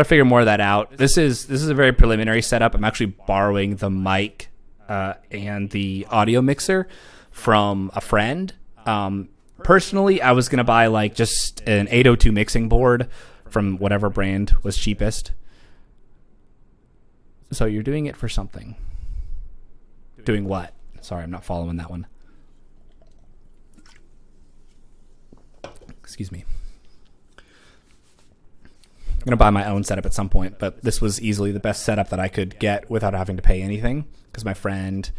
figure more of that out. This is a very preliminary setup. I'm actually borrowing the mic and the audio mixer from a friend. Personally, I was gonna buy like just an 802 mixing board from whatever brand was cheapest. So you're doing it for something. Doing what? Sorry, I'm not following that one. Excuse me. I'm going to buy my own setup at some point, but this was easily the best setup that I could get without having to pay anything, because my friend...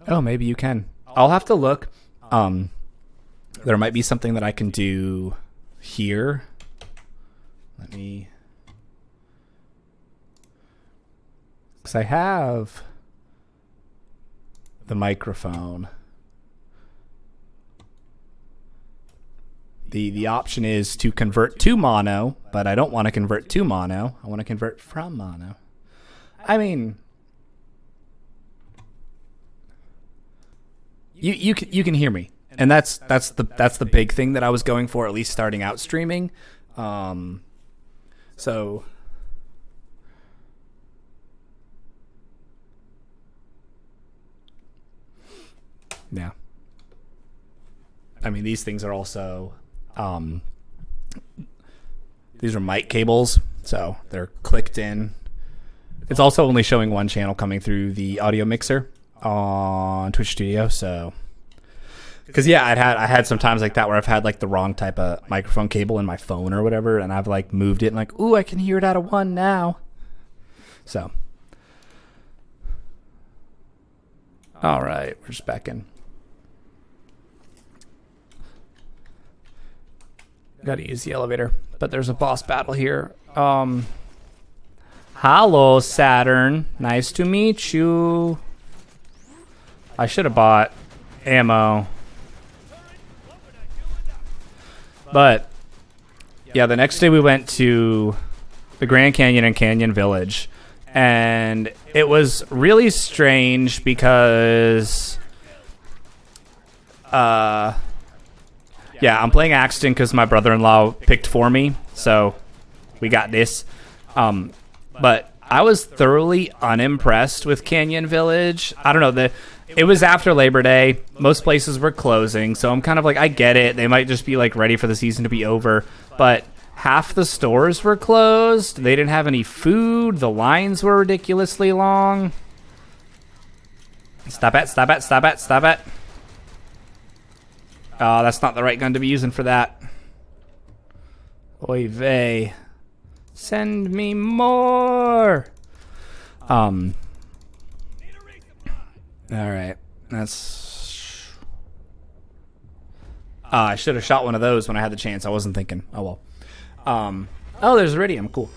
Oh, maybe you can. I'll have to look. There might be something that I can do here. Let me... Because I have the microphone. The option is to convert to mono, but I don't want to convert to mono. I want to convert from mono. I mean, you can hear me, and that's the big thing that I was going for, at least starting out streaming. So yeah. I mean, these things are also these are mic cables, so they're clicked in. It's also only showing one channel coming through the audio mixer on Twitch Studio, so because yeah, I had some times like that where I've had like the wrong type of microphone cable in my phone or whatever, and I've like moved it and like, ooh, I can hear it out of one now. So all right, we're just back in. Gotta use the elevator, but there's a boss battle here. Hello, Saturn. Nice to meet you. I should have bought ammo. But, yeah, the next day we went to the Grand Canyon and Canyon Village. And it was really strange because... yeah, I'm playing Axton because my brother-in-law picked for me, so we got this. But I was thoroughly unimpressed with Canyon Village. I don't know, it was after Labor Day. Most places were closing, so I'm kind of like, I get it. They might just be like ready for the season to be over. But half the stores were closed. They didn't have any food. The lines were ridiculously long. Stop it, stop it, stop it, stop it. Oh, that's not the right gun to be using for that. Oy vey. Send me more. Alright. That's... I should have shot one of those when I had the chance. I wasn't thinking. Oh, well. Oh, there's iridium. Cool.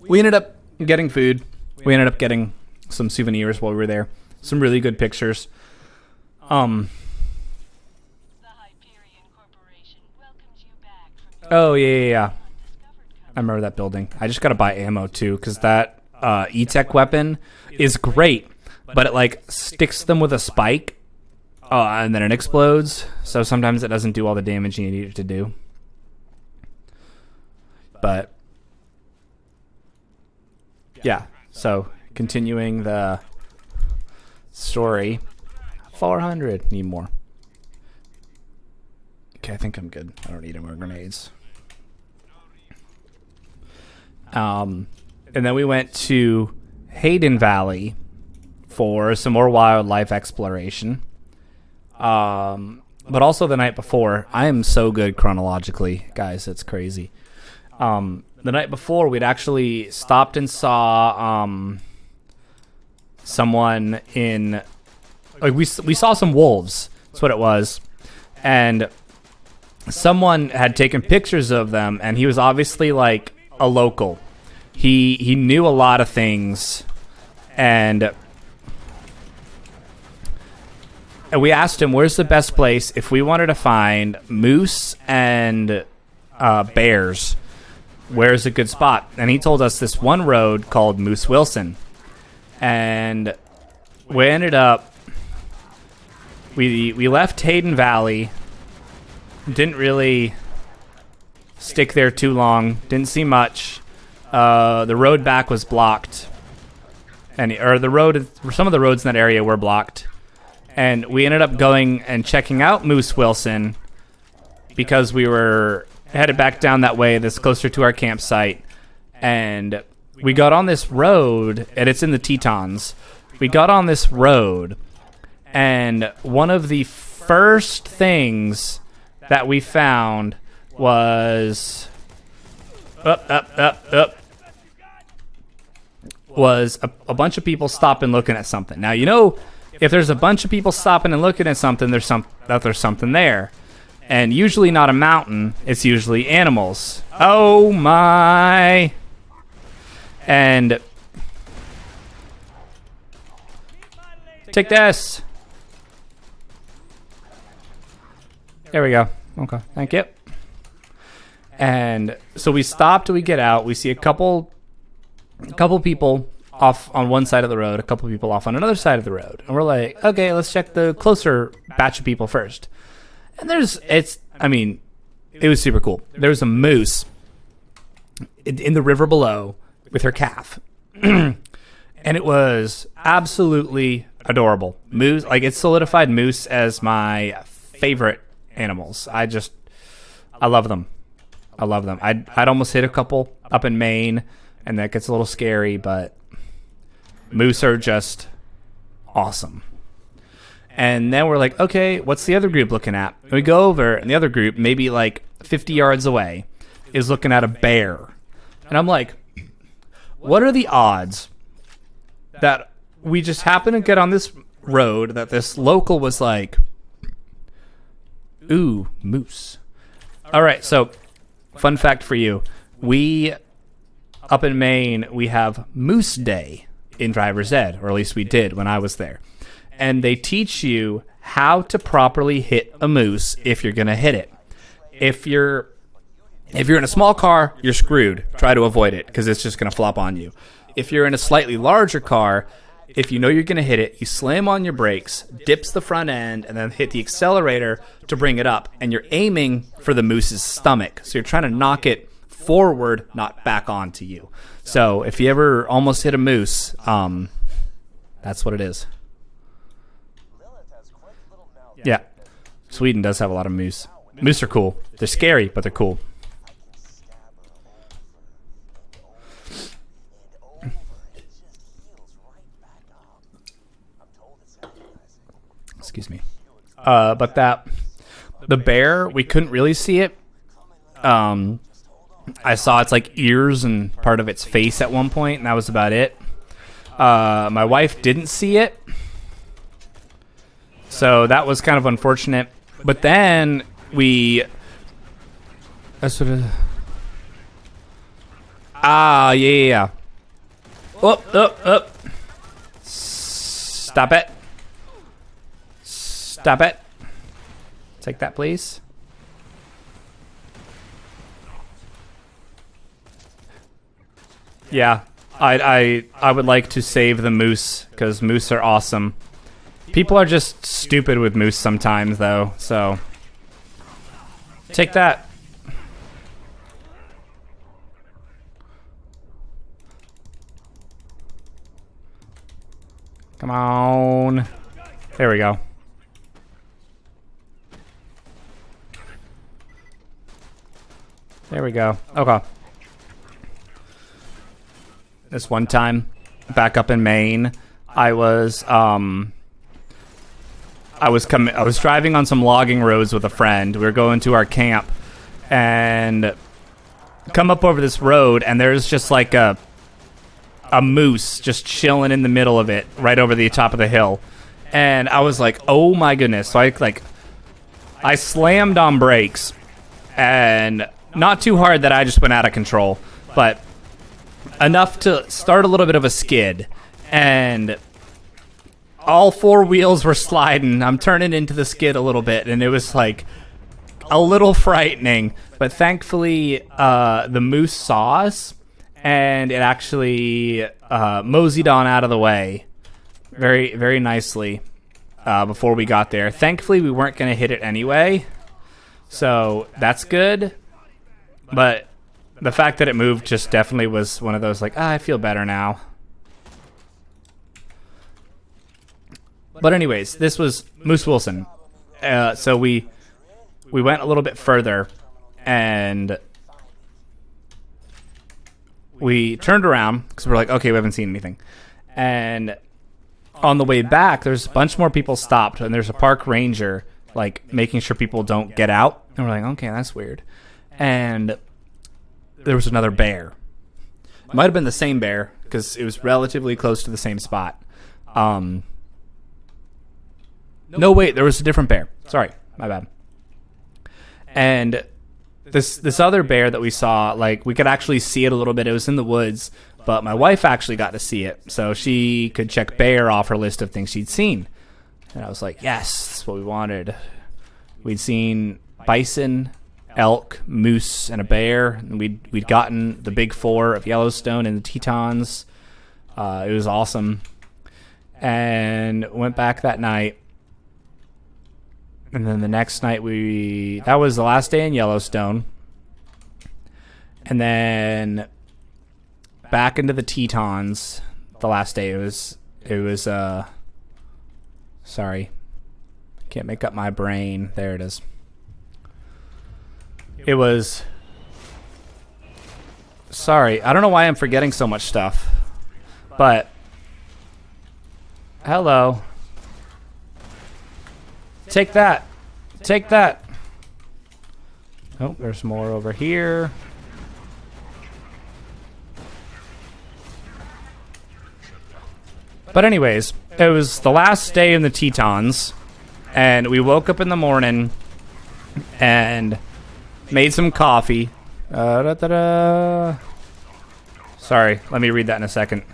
We ended up getting food. We ended up getting some souvenirs while we were there. Some really good pictures. Oh, yeah. I remember that building. I just gotta buy ammo, too, because that E-Tech weapon is great, but it, like, sticks them with a spike, and then it explodes, so sometimes it doesn't do all the damage you need it to do. But, yeah, so, continuing the story... 400. Need more. Okay, I think I'm good. I don't need any more grenades. And then we went to Hayden Valley for some more wildlife exploration. But also the night before, I am so good chronologically, guys. It's crazy. The night before, we'd actually stopped and saw someone in, like, we saw some wolves. That's what it was, and someone had taken pictures of them, and he was obviously like a local. He knew a lot of things, and we asked him where's the best place if we wanted to find moose and bears. Where's a good spot? And he told us this one road called Moose Wilson, and we ended up we left Hayden Valley. Didn't really stick there too long. Didn't see much. The road back was blocked, some of the roads in that area were blocked, and we ended up going and checking out Moose Wilson because we were headed back down that way. That's closer to our campsite, and we got on this road, and it's in the Tetons. We got on this road, and one of the first things that we found was was a bunch of people stopping looking at something. Now, you know, if there's a bunch of people stopping and looking at something, there's something there. And usually not a mountain, it's usually animals. Oh my. And take this. There we go. Okay, thank you. And so we stopped, we get out, we see a couple people off on one side of the road, a couple people off on another side of the road. And we're like, okay, let's check the closer batch of people first. And it was super cool. There was a moose in the river below with her calf. And it was absolutely adorable. Moose, like, it solidified moose as my favorite animals. I love them. I love them. I'd almost hit a couple up in Maine, and that gets a little scary, but moose are just awesome. And then we're like, okay, what's the other group looking at? And we go over, and the other group, maybe like 50 yards away, is looking at a bear. And I'm like, what are the odds that we just happen to get on this road that this local was like, ooh, moose. All right, so fun fact for you. Up in Maine, we have Moose Day in driver's ed, or at least we did when I was there. And they teach you how to properly hit a moose if you're going to hit it. If you're in a small car, you're screwed. Try to avoid it because it's just going to flop on you. If you're in a slightly larger car, if you know you're going to hit it, you slam on your brakes, dips the front end, and then hit the accelerator to bring it up. And you're aiming for the moose's stomach. So you're trying to knock it forward, not back onto you. So if you ever almost hit a moose, that's what it is. Yeah. Sweden does have a lot of moose. Moose are cool. They're scary, but they're cool. Excuse me. But the bear, we couldn't really see it. I saw its like ears and part of its face at one point, and that was about it. My wife didn't see it, so that was kind of unfortunate. But then yeah. Up. Stop it. Stop it. Take that, please. Yeah, I would like to save the moose because moose are awesome. People are just stupid with moose sometimes, though. So take that. Come on. There we go. There we go. Okay. This one time, back up in Maine, I was driving on some logging roads with a friend. We were going to our camp and come up over this road, and there's just like a moose just chilling in the middle of it, right over the top of the hill. And I was like, oh my goodness. So I slammed on brakes, and not too hard that I just went out of control, but enough to start a little bit of a skid. And all four wheels were sliding. I'm turning into the skid a little bit, and it was like a little frightening. But thankfully, the moose saw us, and it actually moseyed on out of the way very, very nicely before we got there. Thankfully, we weren't going to hit it anyway, so that's good. But the fact that it moved just definitely was one of those, like, I feel better now. But anyways, this was Moose Wilson. So we went a little bit further, and we turned around because we're like, okay, we haven't seen anything. And on the way back, there's a bunch more people stopped, and there's a park ranger like making sure people don't get out. And we're like, okay, that's weird. And there was another bear. Might have been the same bear because it was relatively close to the same spot. No, wait, there was a different bear. Sorry, my bad. And this other bear that we saw, like, we could actually see it a little bit. It was in the woods, but my wife actually got to see it, so she could check bear off her list of things she'd seen. And I was like, yes, that's what we wanted. We'd seen bison, elk, moose, and a bear. And we'd gotten the big four of Yellowstone and the Tetons. It was awesome. And went back that night. And then the next night that was the last day in Yellowstone. And then back into the Tetons the last day. It was sorry. Can't make up my brain. There it is. It was, sorry, I don't know why I'm forgetting so much stuff. But hello. Take that. Take that. Oh, there's more over here. But anyways, it was the last day in the Tetons, and we woke up in the morning and made some coffee. Sorry, let me read that in a second.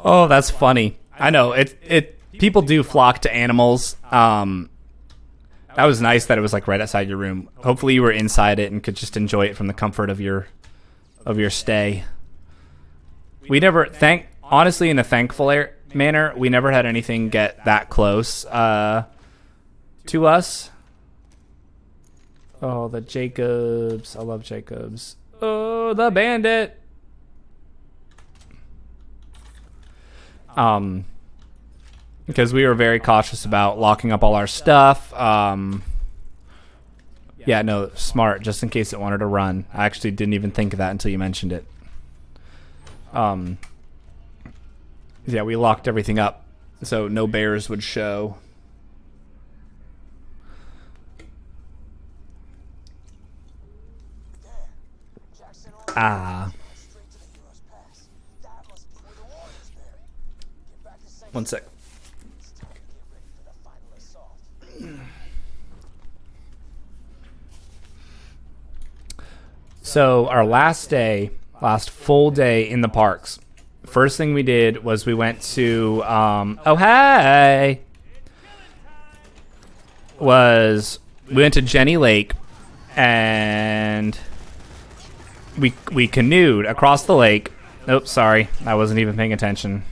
Oh, that's funny. I know it. People do flock to animals. That was nice that it was like right outside your room. Hopefully, you were inside it and could just enjoy it from the comfort of your stay. We never honestly, in a thankful manner, we never had anything get that close to us. Oh, the Jacobs! I love Jacobs. Oh, the bandit. Because we were very cautious about locking up all our stuff. Yeah, no, smart, just in case it wanted to run. I actually didn't even think of that until you mentioned it. Yeah, we locked everything up so no bears would show. Ah. One sec. So our last full day in the parks, first thing we did was we went to, we went to Jenny Lake, and we canoed across the lake. Oops, sorry, I wasn't even paying attention.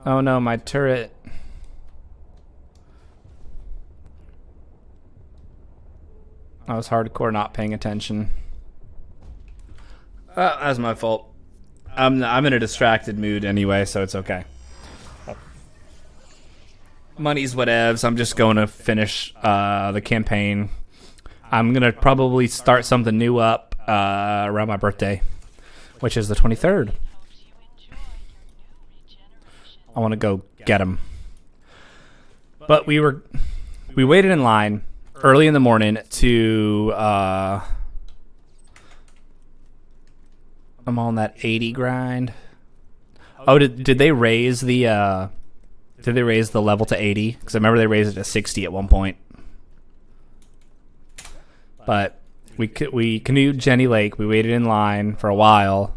Oh no, my turret. I was hardcore not paying attention. That's my fault. I'm in a distracted mood anyway, so it's okay. money's whatevs. I'm just going to finish the campaign. I'm going to probably start something new up around my birthday, which is the 23rd. I want to go get him. But we waited in line early in the morning to I'm on that 80 grind. Oh, did they raise the level to 80? Because I remember they raised it to 60 at one point. But we canoed Jenny Lake. We waited in line for a while.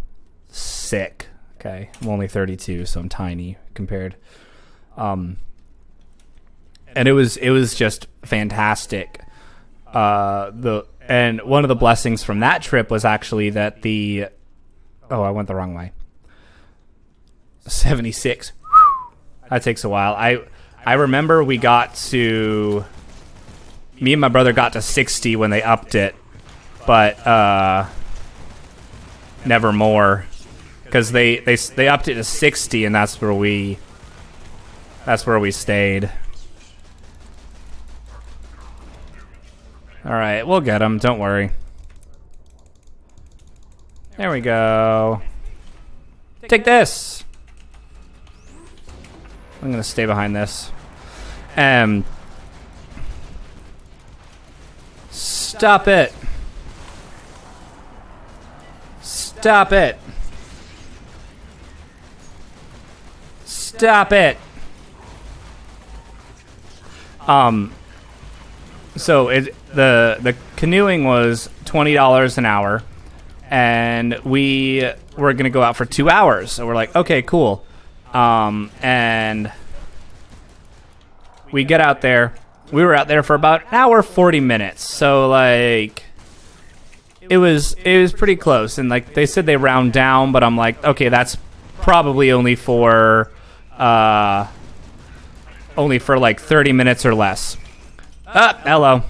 Sick. Okay, I'm only 32, so I'm tiny compared. And it was just fantastic. And one of the blessings from that trip was actually that I went the wrong way. 76. That takes a while. I remember me and my brother got to 60 when they upped it, but never more, because they upped it to 60, and that's where we stayed. All right, we'll get him. Don't worry. There we go. Take this. I'm gonna stay behind this. Stop it. Stop it. Stop it. So the canoeing was $20 an hour, and we were gonna go out for 2 hours. So we're like, okay, cool. And we get out there. We were out there for about an hour 40 minutes. So like it was pretty close. And like they said they round down, but I'm like, okay, that's probably only for like 30 minutes or less. Hello.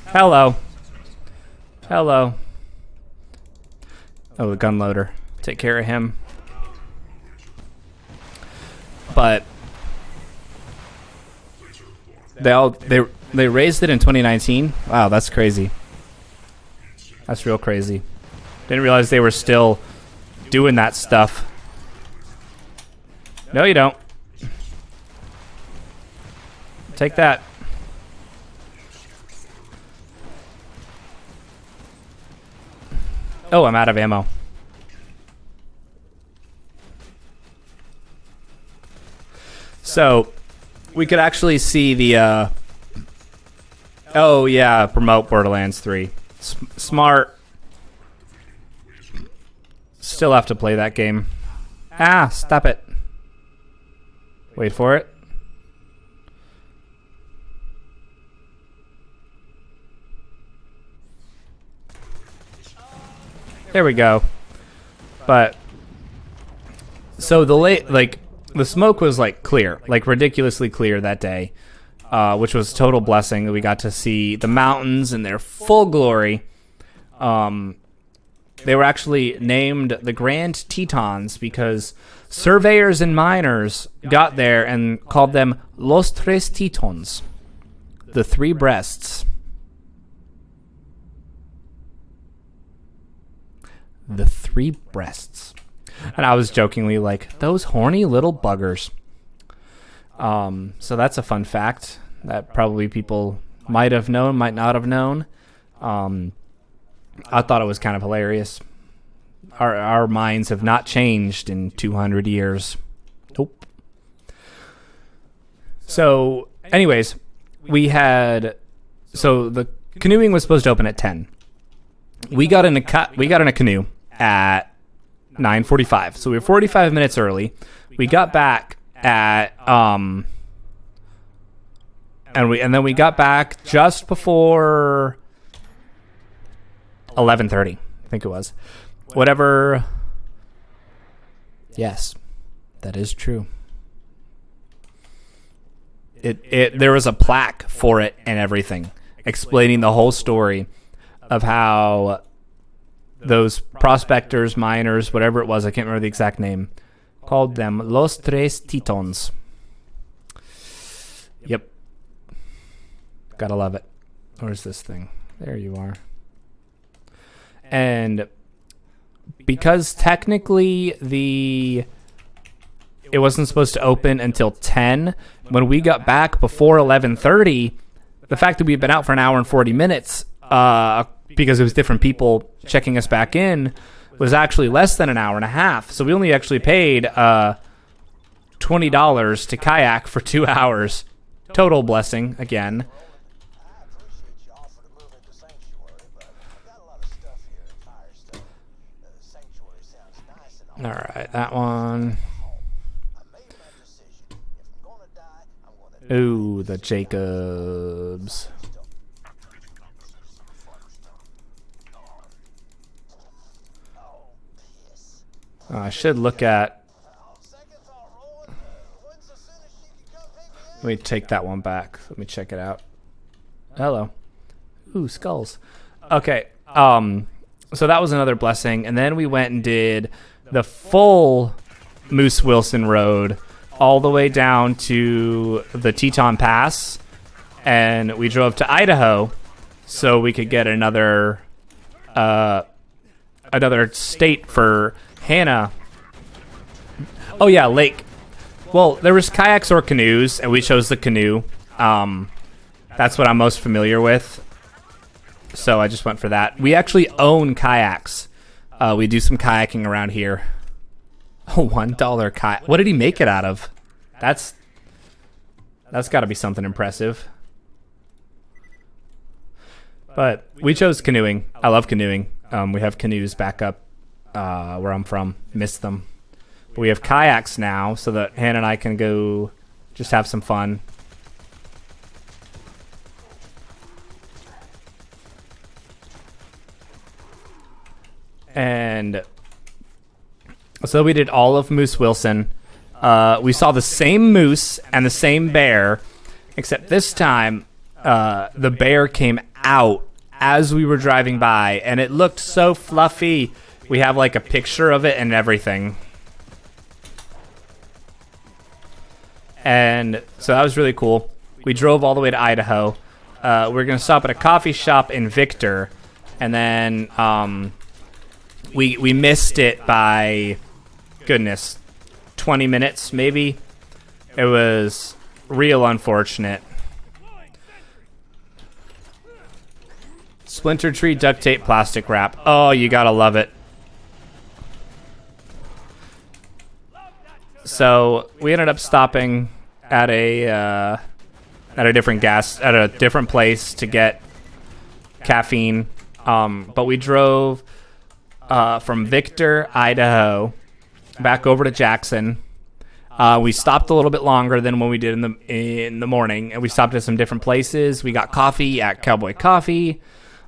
Hello. Hello. Oh, the gun loader. Take care of him. But they raised it in 2019. Wow, that's crazy. That's real crazy. Didn't realize they were still doing that stuff. No, you don't. Take that. Oh, I'm out of ammo. So, we could actually see the, oh yeah, promote Borderlands 3. Smart. Still have to play that game. Ah, stop it. Wait for it. There we go. But, so the smoke was like clear, like ridiculously clear that day, which was a total blessing. We got to see the mountains in their full glory. They were actually named the Grand Tetons because surveyors and miners got there and called them Los Tres Tetons, the three breasts. The three breasts. And I was jokingly like, those horny little buggers. So that's a fun fact that probably people might have known, might not have known. I thought it was kind of hilarious. Our minds have not changed in 200 years. Nope. So, anyways, so the canoeing was supposed to open at 10. We got in a canoe at 9:45. So we were 45 minutes early. We got back at and then we got back just before 11:30. I think it was. Whatever. Yes. That is true. There was a plaque for it and everything explaining the whole story of how those prospectors, miners, whatever it was, I can't remember the exact name, called them Los Tres Tetons. Yep. Gotta love it. Where's this thing? There you are. And because technically it wasn't supposed to open until 10, when we got back before 11:30, the fact that we'd been out for an hour and 40 minutes, because it was different people checking us back in, was actually less than an hour and a half. So we only actually paid $20 to kayak for 2 hours. Total blessing, again. All right, that one. Ooh, the Jacobs. I should look at... Let me take that one back. Let me check it out. Hello. Ooh, skulls. Okay, so that was another blessing. And then we went and did the full Moose Wilson Road all the way down to the Teton Pass. And we drove to Idaho so we could get another state for Hannah. Oh yeah, lake. Well, there was kayaks or canoes, and we chose the canoe. That's what I'm most familiar with, so I just went for that. We actually own kayaks. We do some kayaking around here. Oh, $1 kayak. What did he make it out of? That's got to be something impressive. But we chose canoeing. I love canoeing. We have canoes back up where I'm from. Miss them. But we have kayaks now so that Hannah and I can go just have some fun. And so we did all of Moose Wilson. We saw the same moose and the same bear, except this time the bear came out as we were driving by, and it looked so fluffy. We have like a picture of it and everything. And so that was really cool. We drove all the way to Idaho. We're going to stop at a coffee shop in Victor, and then we missed it by, goodness, 20 minutes maybe. It was real unfortunate. Splinter tree, duct tape, plastic wrap. Oh, you gotta love it. So we ended up stopping at a different place to get caffeine. But we drove from Victor, Idaho, back over to Jackson. We stopped a little bit longer than when we did in the morning, and we stopped at some different places. We got coffee at Cowboy Coffee.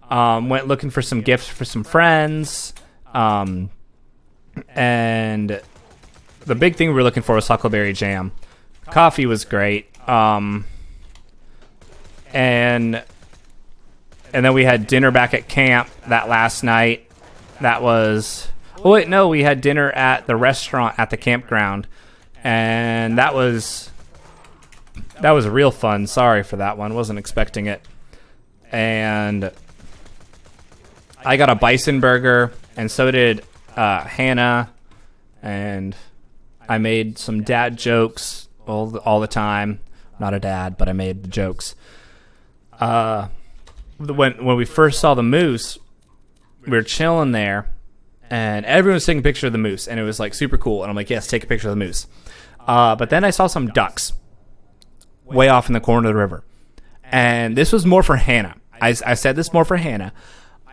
Went looking for some gifts for some friends. And the big thing we were looking for was Huckleberry Jam. Coffee was great. And then we had dinner back at camp that last night. That was... Oh, wait, no, we had dinner at the restaurant at the campground. And that was real fun. Sorry for that one. Wasn't expecting it. And I got a bison burger, and so did Hannah. And I made some dad jokes all the time. Not a dad, but I made the jokes. When we first saw the moose, we were chilling there, and everyone was taking a picture of the moose, and it was like super cool. And I'm like, yes, take a picture of the moose. But then I saw some ducks way off in the corner of the river. And this was more for Hannah. I said this more for Hannah.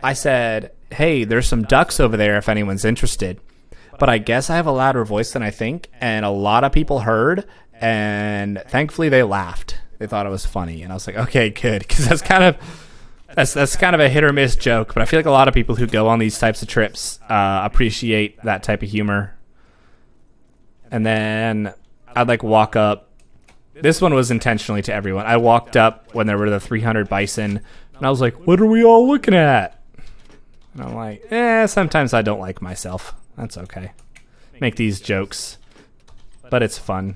I said, hey, there's some ducks over there if anyone's interested. But I guess I have a louder voice than I think, and a lot of people heard, and thankfully they laughed. They thought it was funny, and I was like, okay, good, because that's kind of a hit or miss joke. But I feel like a lot of people who go on these types of trips appreciate that type of humor. And then I'd like walk up. This one was intentionally to everyone. I walked up when there were the 300 bison, and I was like, what are we all looking at? And I'm like, sometimes I don't like myself. That's okay. Make these jokes, but it's fun.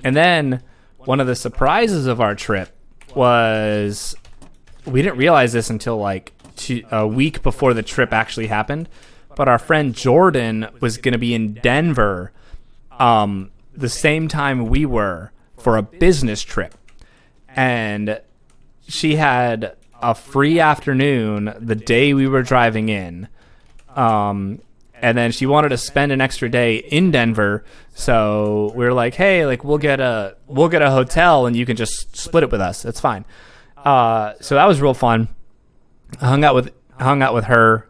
And then one of the surprises of our trip was we didn't realize this until like a week before the trip actually happened. But our friend Jordan was going to be in Denver the same time we were for a business trip. And she had a free afternoon the day we were driving in. And then she wanted to spend an extra day in Denver. So we were like, hey, like we'll get a hotel and you can just split it with us. That's fine. So that was real fun. I hung out with her,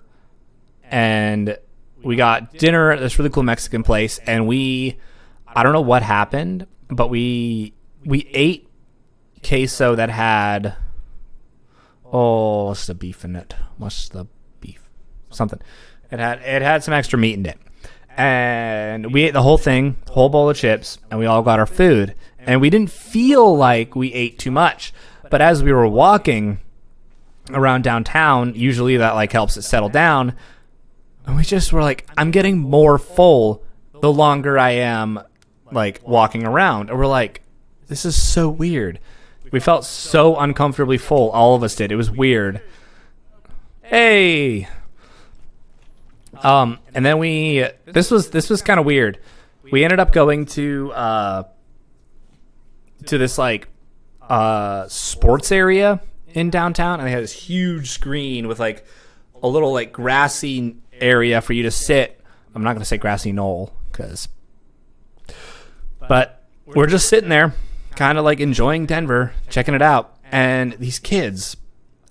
and we got dinner at this really cool Mexican place, and I don't know what happened, but we ate queso that had, what's the beef in it? What's the beef? Something. It had some extra meat in it. And we ate the whole thing, whole bowl of chips, and we all got our food. And we didn't feel like we ate too much. But as we were walking around downtown, usually that like helps it settle down. And we just were like, I'm getting more full the longer I am like walking around. And we're like, this is so weird. We felt so uncomfortably full. All of us did. It was weird. Hey. And then this was kind of weird. We ended up going to this like sports area in downtown, and they had this huge screen with like a little like grassy area for you to sit. I'm not going to say grassy knoll but we're just sitting there kind of like enjoying Denver, checking it out. And these kids,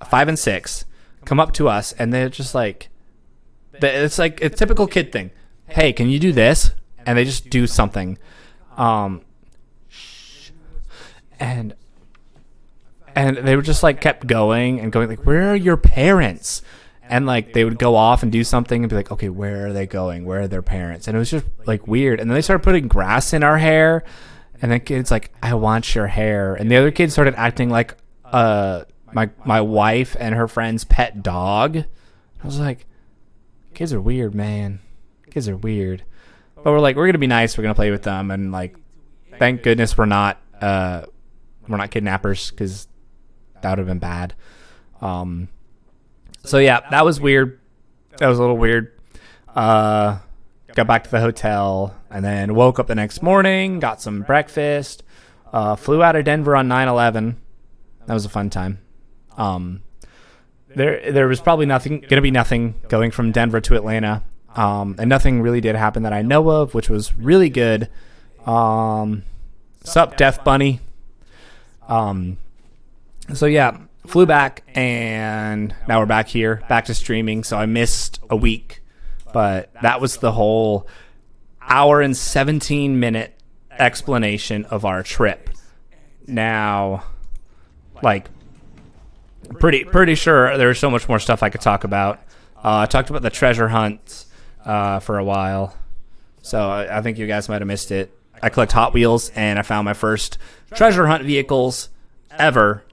5 and 6, come up to us, and they're just like, it's like a typical kid thing. Hey, can you do this? And they just do something. And they were just like kept going and going like, where are your parents? And like they would go off and do something and be like, okay, where are they going? Where are their parents? And it was just like weird. And then they started putting grass in our hair. And the kid's like, I want your hair. And the other kid started acting like my wife and her friend's pet dog. I was like, kids are weird, man. Kids are weird. But we're like, we're gonna be nice. We're gonna play with them. And like, thank goodness we're not kidnappers, because that would have been bad. So yeah, that was weird. That was a little weird. Got back to the hotel and then woke up the next morning, got some breakfast, flew out of Denver on 9/11. That was a fun time. There was probably gonna be nothing going from Denver to Atlanta. And nothing really did happen that I know of, which was really good. Sup, Death Bunny. So yeah, flew back, and now we're back here, back to streaming. So I missed a week, but that was the whole hour and 17-minute explanation of our trip. Now, like, pretty sure there's so much more stuff I could talk about. I talked about the treasure hunts for a while, so I think you guys might have missed it. I collect Hot Wheels, and I found my first treasure hunt vehicles ever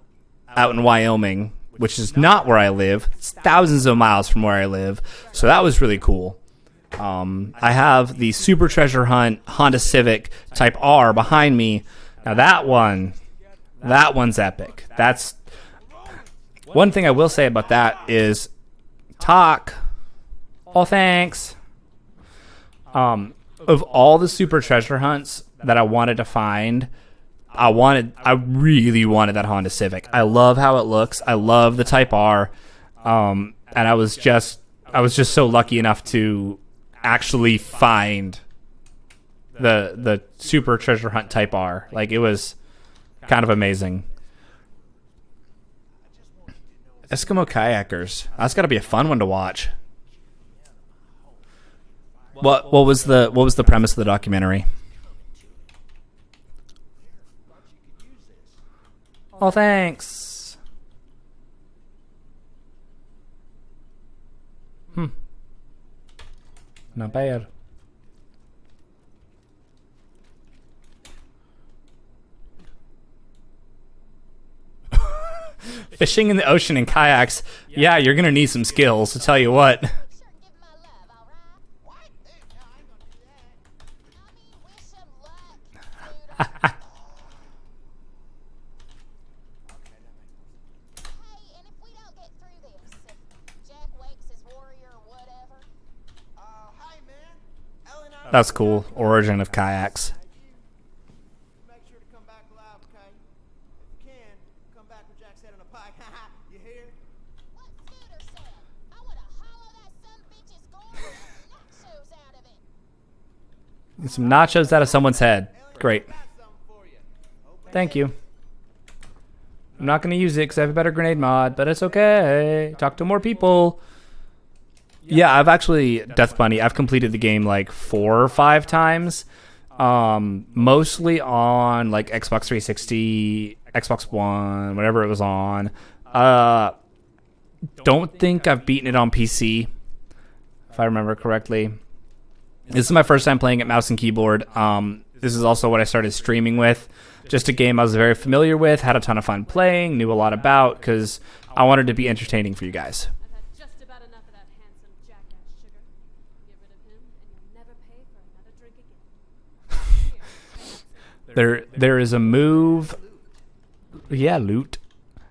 out in Wyoming, which is not where I live. It's thousands of miles from where I live, so that was really cool. I have the Super Treasure Hunt Honda Civic Type R behind me. Now that one's epic. That's one thing I will say about that is talk. Oh, thanks. Of all the Super Treasure Hunts that I wanted to find, I really wanted that Honda Civic. I love how it looks. I love the Type R. And I was just so lucky enough to actually find the Super Treasure Hunt Type R. Like, it was kind of amazing. Eskimo kayakers. That's got to be a fun one to watch. What was the premise of the documentary? Oh, thanks. Not bad. Fishing in the ocean in kayaks. Yeah, you're gonna need some skills, to tell you what. That's cool. Origin of kayaks. Make sure to come back alive, okay? If you can, come back with Jack's head on a pike. You hear? What Scooter said. I want to hollow that son bitch's gourd and nachos out of it. Some nachos out of someone's head. Great. Got something for you. Thank you. I'm not going to use it because I have a better grenade mod, but it's okay. Talk to more people. Yeah, I've actually, Death Bunny, I've completed the game like 4 or 5 times. Mostly on like Xbox 360, Xbox One, whatever it was on. Don't think I've beaten it on PC, if I remember correctly. This is my first time playing it mouse and keyboard. This is also what I started streaming with. Just a game I was very familiar with, had a ton of fun playing, knew a lot about, because I wanted to be entertaining for you guys. I've had just about enough of that handsome jackass sugar. Get rid of him, and you'll never pay for another drink again. There is a move. Yeah, loot.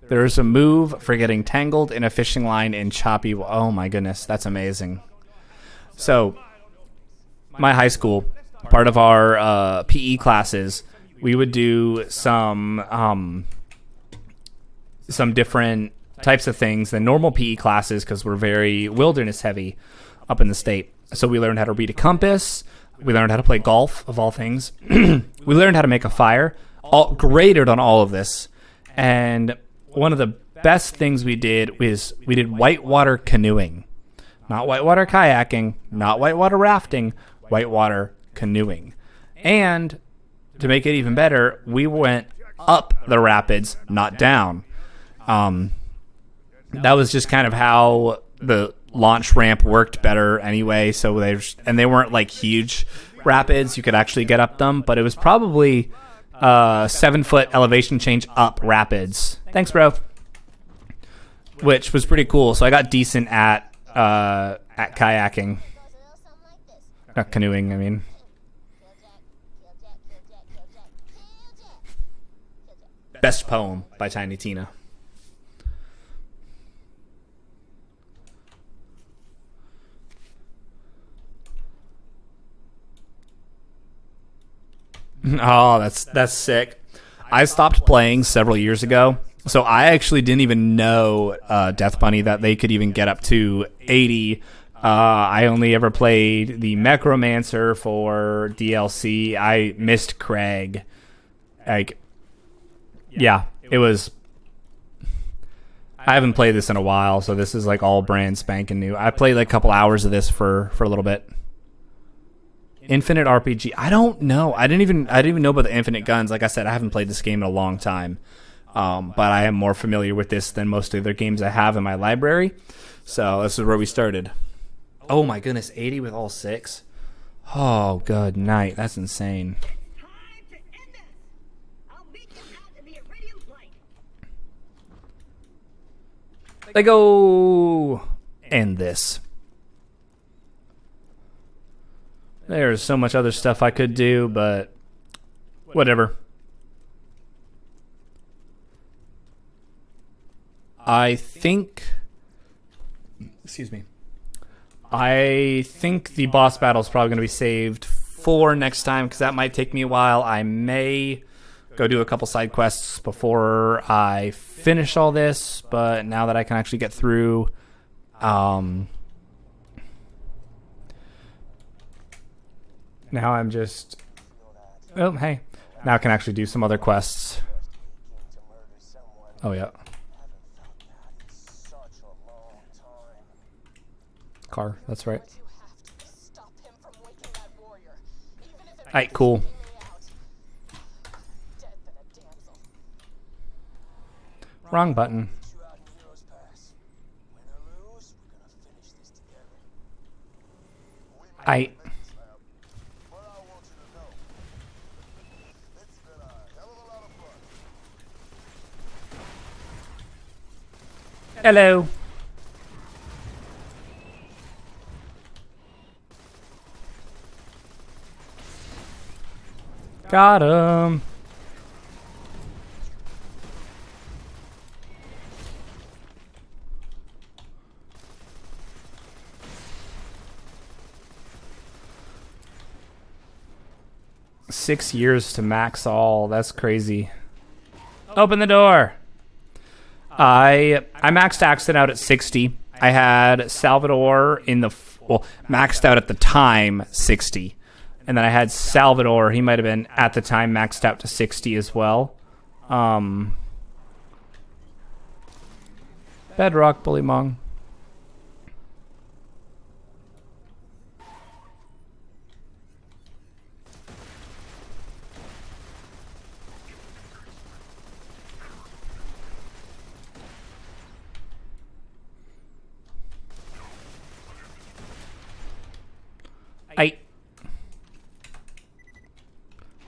There is a move for getting tangled in a fishing line in choppy. Oh my goodness, that's amazing. So, my high school, part of our PE classes, we would do some different types of things than normal PE classes because we're very wilderness heavy up in the state. So we learned how to read a compass. We learned how to play golf, of all things. We learned how to make a fire. All graded on all of this. And one of the best things we did was we did whitewater canoeing. Not whitewater kayaking, not whitewater rafting, whitewater canoeing. And to make it even better, we went up the rapids, not down. That was just kind of how the launch ramp worked better anyway. So they weren't like huge rapids. You could actually get up them, but it was probably 7-foot elevation change up rapids. Thanks, bro. Which was pretty cool. So I got decent at kayaking, canoeing. I mean. Best poem by Tiny Tina. Oh, that's sick. I stopped playing several years ago, so I actually didn't even know Death Bunny that they could even get up to 80. I only ever played the Necromancer for DLC. I missed Craig. Yeah, it was. I haven't played this in a while, so this is like all brand spanking new. I played like a couple hours of this for a little bit. Infinite RPG. I don't know. I didn't even know about the infinite guns. Like I said, I haven't played this game in a long time, but I am more familiar with this than most of the other games I have in my library. So this is where we started. Oh my goodness, 80 with all 6. Oh, good night. That's insane. They go end this. There's so much other stuff I could do, but whatever. I think the boss battle is probably going to be saved for next time because that might take me a while. I may go do a couple side quests before I finish all this, but now that I can actually get through now I'm just now I can actually do some other quests. Oh yeah. Car, that's right. Alright, cool. Wrong button. I. Hello. Got him. 6 years to max all. That's crazy. Open the door. I maxed Accent out at 60. I had Salvador in the maxed out at the time 60, and then I had Salvador. He might have been at the time maxed out to 60 as well. Bedrock Bullymong.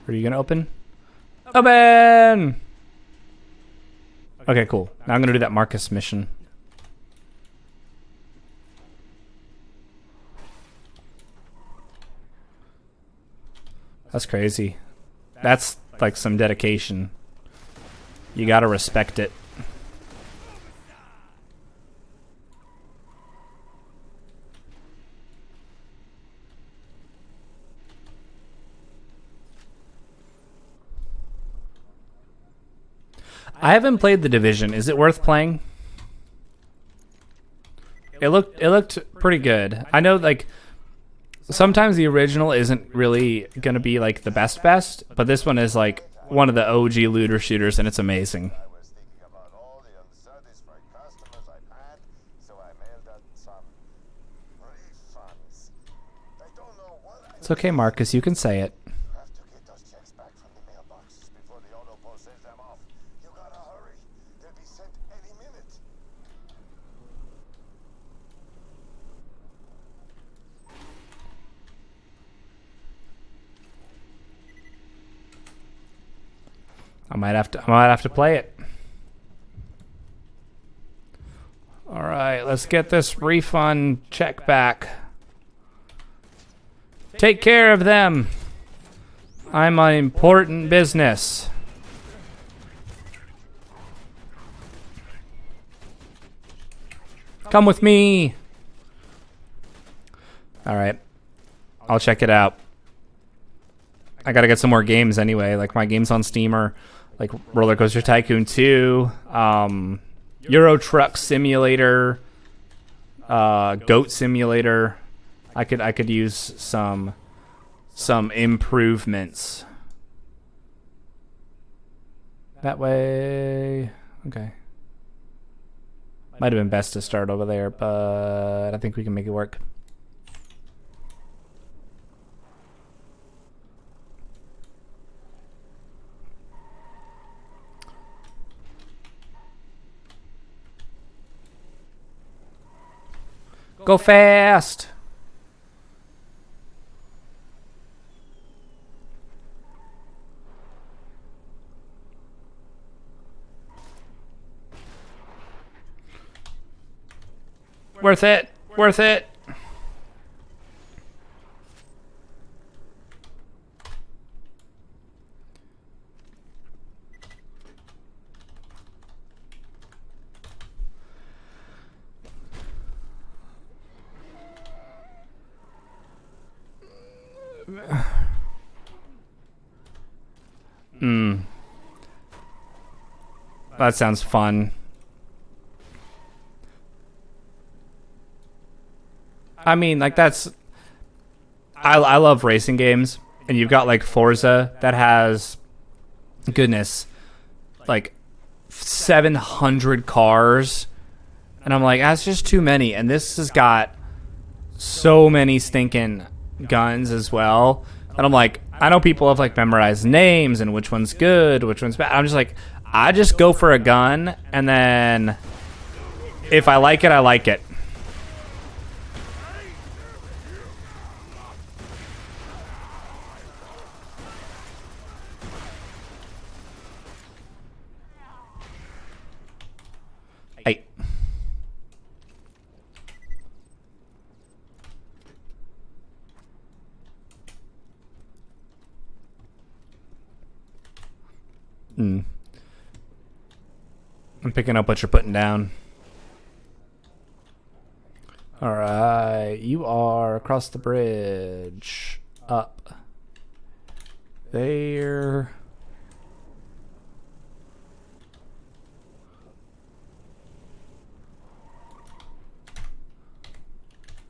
Are you gonna open? Open! Okay, cool. Now I'm gonna do that Marcus mission. That's crazy. That's like some dedication. You gotta respect it. I haven't played The Division. Is it worth playing? It looked pretty good. I know like sometimes the original isn't really gonna be like the best, but this one is like one of the OG looter shooters, and it's amazing. I was thinking about all the unsatisfied customers I've had, so I mailed out some refunds. I don't know what I It's okay, Marcus. You can say it. have to get those checks back from the mailboxes before the auto post sends them off. You gotta hurry. They'll be sent any minute. I might have to play it. All right, let's get this refund check back. Take care of them. I'm an important business. Come with me. All right, I'll check it out. I gotta get some more games anyway. Like my games on Steam are like Roller Coaster Tycoon 2, Euro Truck Simulator, Goat Simulator. I could use some improvements. That way, okay. Might have been best to start over there, but I think we can make it work. Go fast! Worth it! Worth it! That sounds fun. I mean, like that's... I love racing games, and you've got like Forza that has, goodness, like 700 cars, and I'm like, that's just too many. And this has got so many stinking guns as well. And I'm like, I know people have like memorized names and which one's good, which one's bad. I'm just like, I just go for a gun, and then if I like it, I like it. Hey. I'm picking up what you're putting down. Alright, you are across the bridge. Up. there.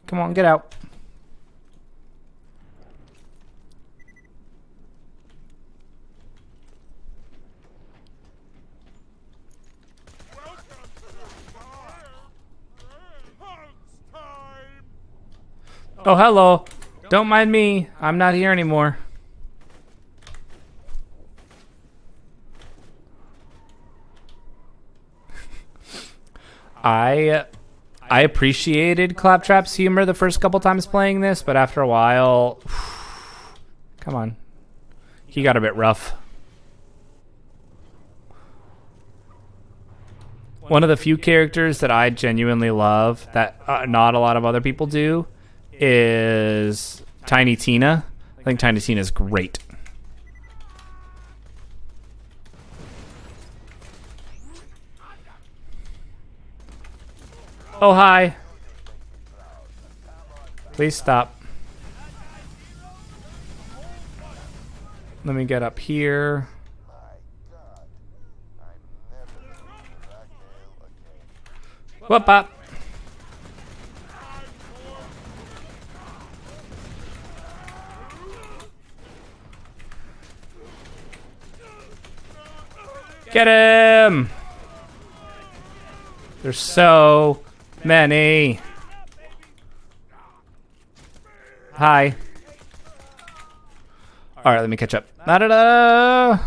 Come on, get out. Oh, hello. Don't mind me. I'm not here anymore. I appreciated Claptrap's humor the first couple times playing this, but after a while, come on, he got a bit rough. One of the few characters that I genuinely love that not a lot of other people do is Tiny Tina. I think Tiny Tina is great. Oh, hi. Please stop. Let me get up here. My God. I'm never going back there again. Whoop up. Get him! There's so many. Hi. All right, let me catch up. Da da da.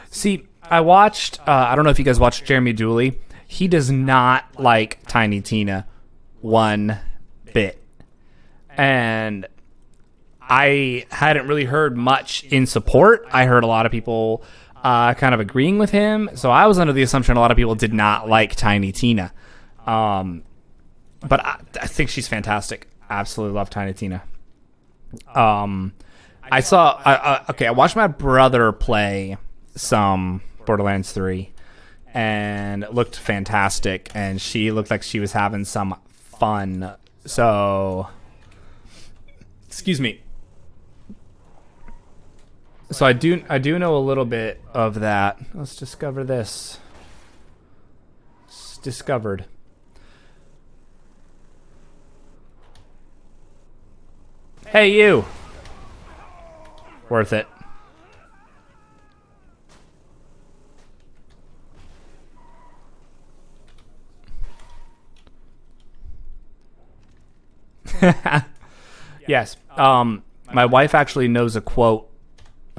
See, I watched. I don't know if you guys watched Jeremy Dooley. He does not like Tiny Tina one bit, and I hadn't really heard much in support. I heard a lot of people kind of agreeing with him, so I was under the assumption a lot of people did not like Tiny Tina. But I think she's fantastic. Absolutely love Tiny Tina. I watched my brother play some Borderlands 3, and it looked fantastic, and she looked like she was having some fun. So, excuse me. So I do know a little bit of that. Let's discover this. It's discovered. Hey, you. Worth it. Yes. My wife actually knows a quote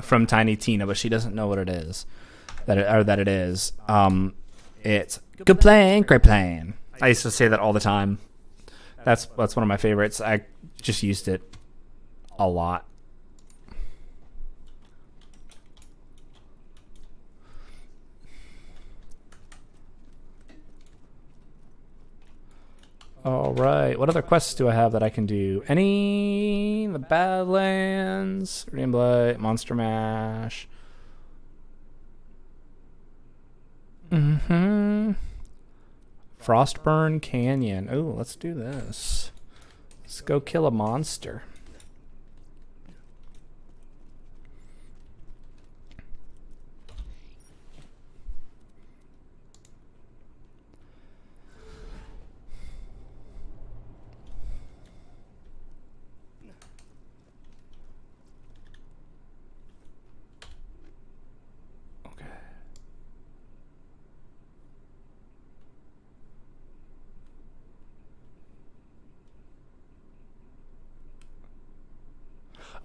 from Tiny Tina, but she doesn't know what it is. That it is. It's good plan, great plan. I used to say that all the time. That's one of my favorites. I just used it a lot. All right. What other quests do I have that I can do? Any? The Badlands, Rainblight, Monster Mash. Frostburn Canyon. Oh, let's do this. Let's go kill a monster.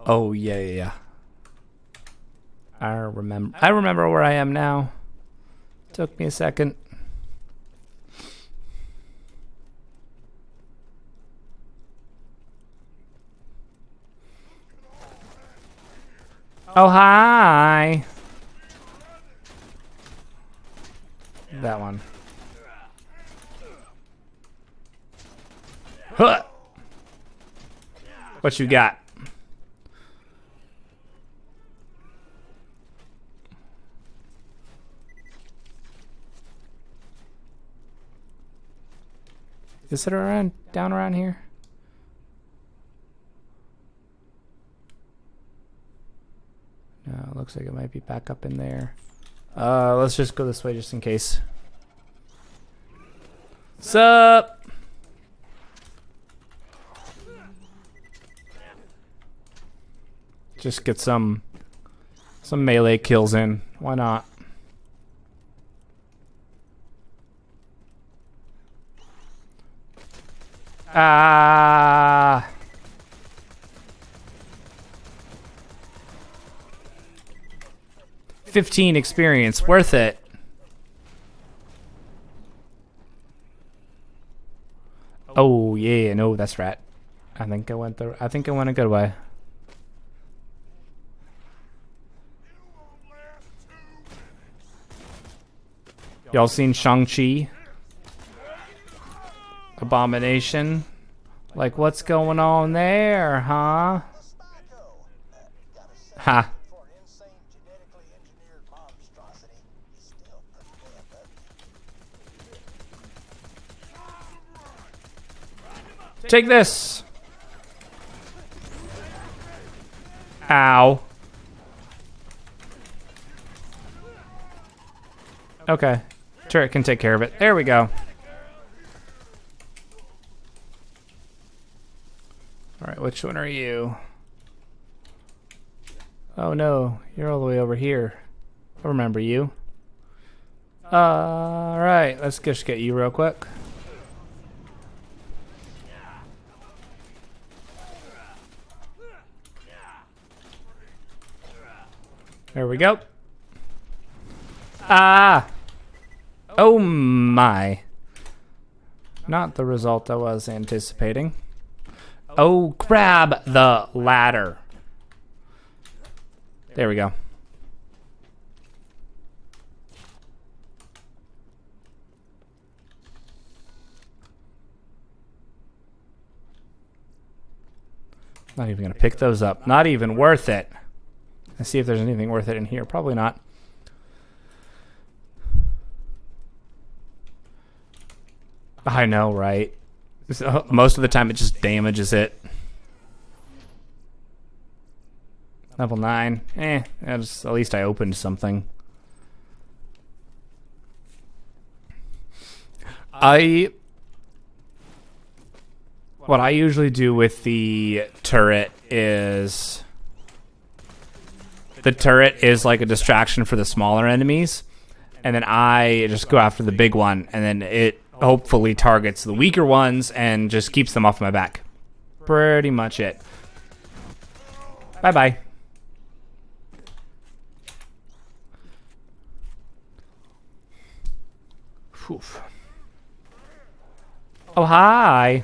Oh yeah. I remember where I am now. Took me a second. Oh hi. That one. Huh. What you got? Is it around down around here? No, it looks like it might be back up in there. Let's just go this way just in case. Sup? Just get some melee kills in. Why not? Ah. $15 experience, worth it. Oh yeah, no, that's right. I think I went a good way. Y'all seen Shang-Chi? Abomination? Like, what's going on there, huh? Ha. For an insane genetically engineered monstrosity, he's still pretty damn good. Take this. Ow. Okay. Turret can take care of it. There we go. Alright, which one are you? Oh no, you're all the way over here. I remember you. Alright, let's just get you real quick. There we go. Ah! Oh my. Not the result I was anticipating. Oh, grab the ladder. There we go. Not even gonna pick those up. Not even worth it. Let's see if there's anything worth it in here. Probably not. I know, right? So, most of the time it just damages it. Level 9. At least I opened something. What I usually do with the turret is... The turret is like a distraction for the smaller enemies. And then I just go after the big one. And then it hopefully targets the weaker ones and just keeps them off my back. Pretty much it. Bye-bye. Oof. Oh, hi.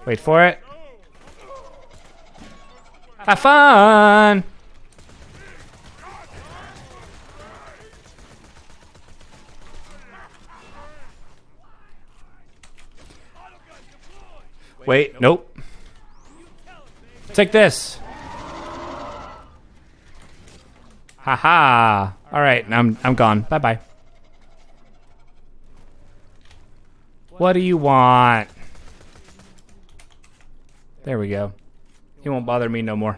Wait for it. Have fun. Wait, nope. Take this. Haha. All right, I'm gone. Bye-bye. What do you want? There we go. He won't bother me no more.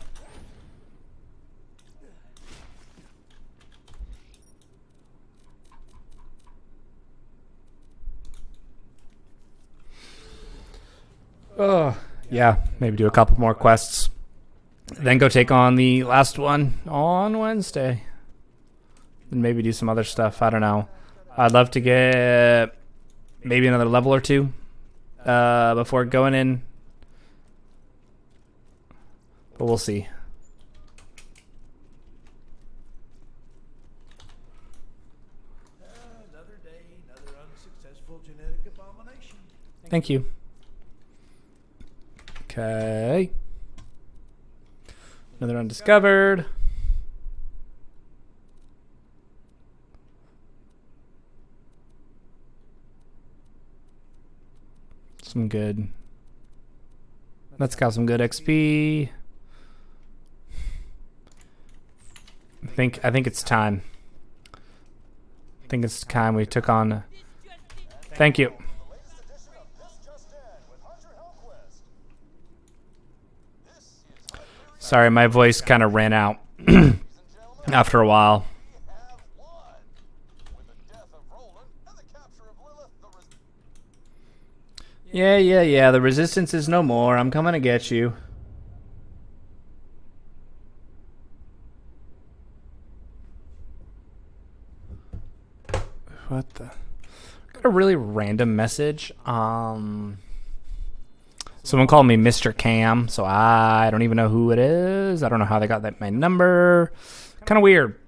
Oh, yeah, maybe do a couple more quests. Then go take on the last one on Wednesday. And maybe do some other stuff. I don't know. I'd love to get maybe another level or two before going in. But we'll see. Another day, another unsuccessful genetic abomination. Thank you. Okay. Another undiscovered. Some good. That's got some good XP. I think it's time I think it's time we took on. Thank you. Latest edition of This Just In with Hunter Hellquist. This is Hyperion, Sorry, my voice kind of ran out ladies and gentlemen. after a while. We have won. With the death of Roland and the capture of Lilith, Yeah. The resistance is no more. I'm coming to get you. What the? Got a really random message. Someone called me Mr. Cam, so I don't even know who it is. I don't know how they got my number. Kind of weird.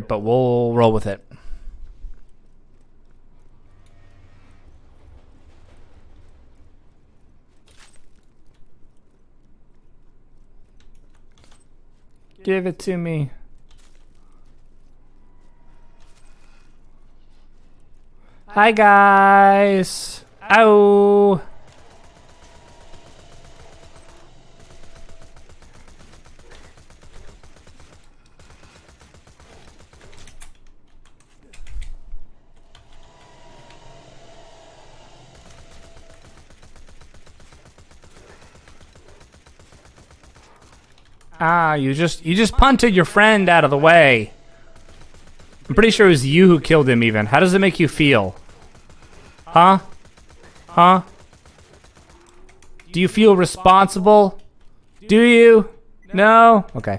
But we'll roll with it. Give it to me. Hi guys. Ow. Ah, you just punted your friend out of the way. I'm pretty sure it was you who killed him even. How does it make you feel? Huh? Do you feel responsible? Do you? No? Okay.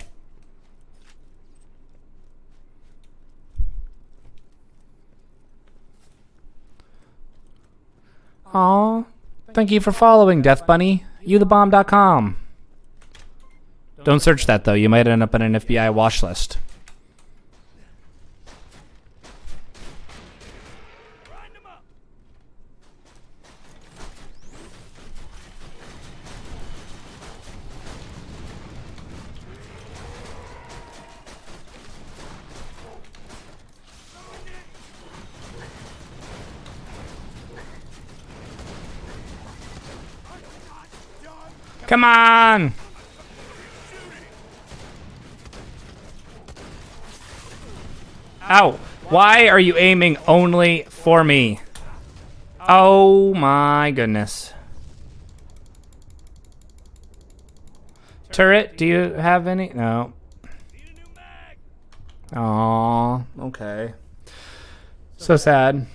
Aw. Thank you for following, Death Bunny. YouTheBomb.com. Don't search that, though. You might end up on an FBI watch list. Come on! Ow! Why are you aiming only for me? Oh my goodness. Turret, do you have any? No. Aw, okay. So sad.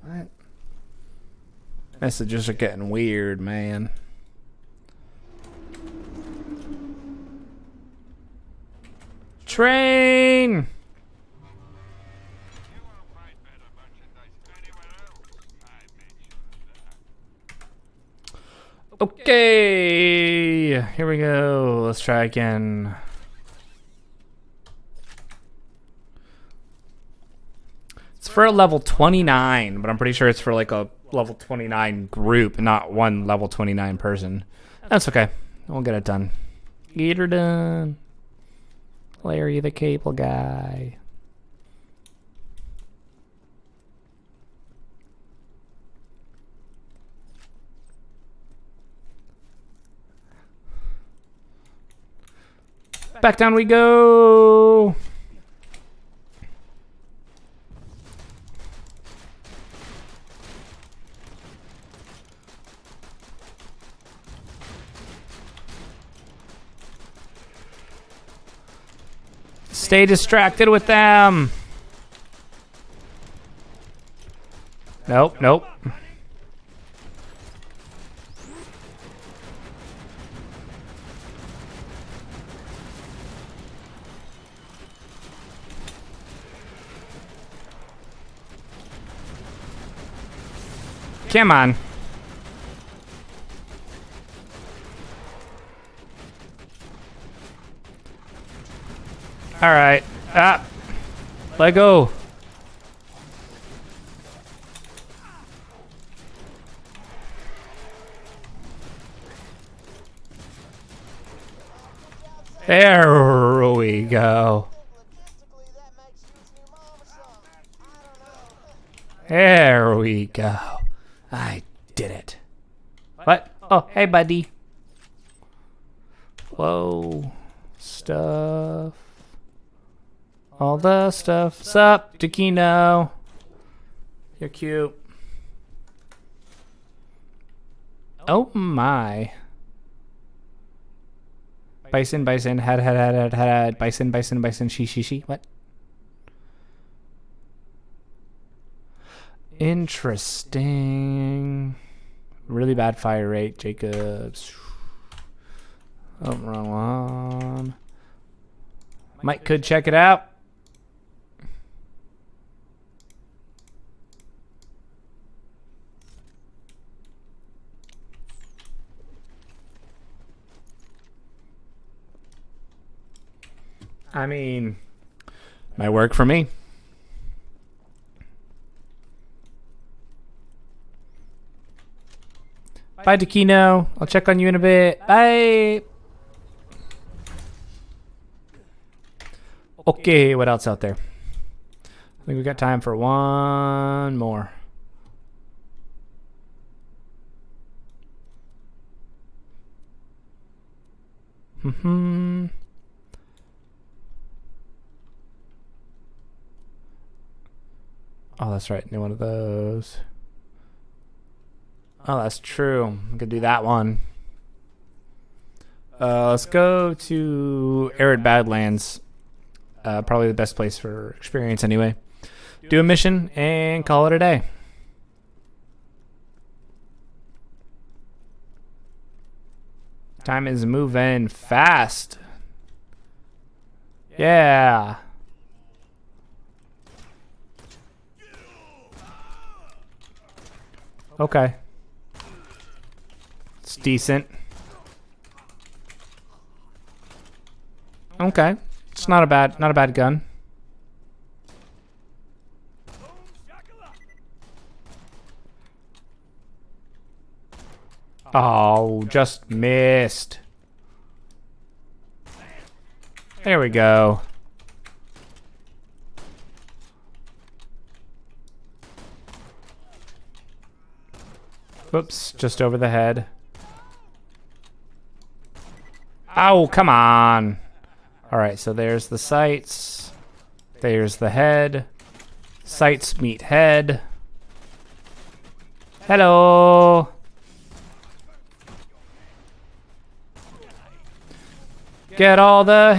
What? Messages are getting weird, man. Train! Okay, here we go. Let's try again. It's for a level 29, but I'm pretty sure it's for like a level 29 group, not one level 29 person. That's okay. We'll get it done. Get her done. Larry the Cable Guy. Back down we go. Stay distracted with them. Nope. Come on. All right. Let go. There we go. Logistically, that makes you his new mom or something. I don't know. There we go. I did it. What? Oh, hey, buddy. Whoa. Stuff. All the stuff. Sup, Taquino? You're cute. Oh my. Bison, bison, had, bison, bison, bison, she. What? Interesting. Really bad fire rate, Jacobs. Oh, wrong one. Mike could check it out. I mean, might work for me. Bye, Taquino. I'll check on you in a bit. Bye. Okay, what else out there? I think we got time for one more. Oh, that's right. New one of those. Oh, that's true. I could do that one. Let's go to Arid Badlands. Probably the best place for experience anyway. Do a mission and call it a day. Time is moving fast. Yeah. Okay. It's decent. Okay. It's not a bad gun. Oh, just missed. There we go. Whoops, just over the head. Oh, come on. Alright, so there's the sights. There's the head. Sights meet head. Hello. Get all the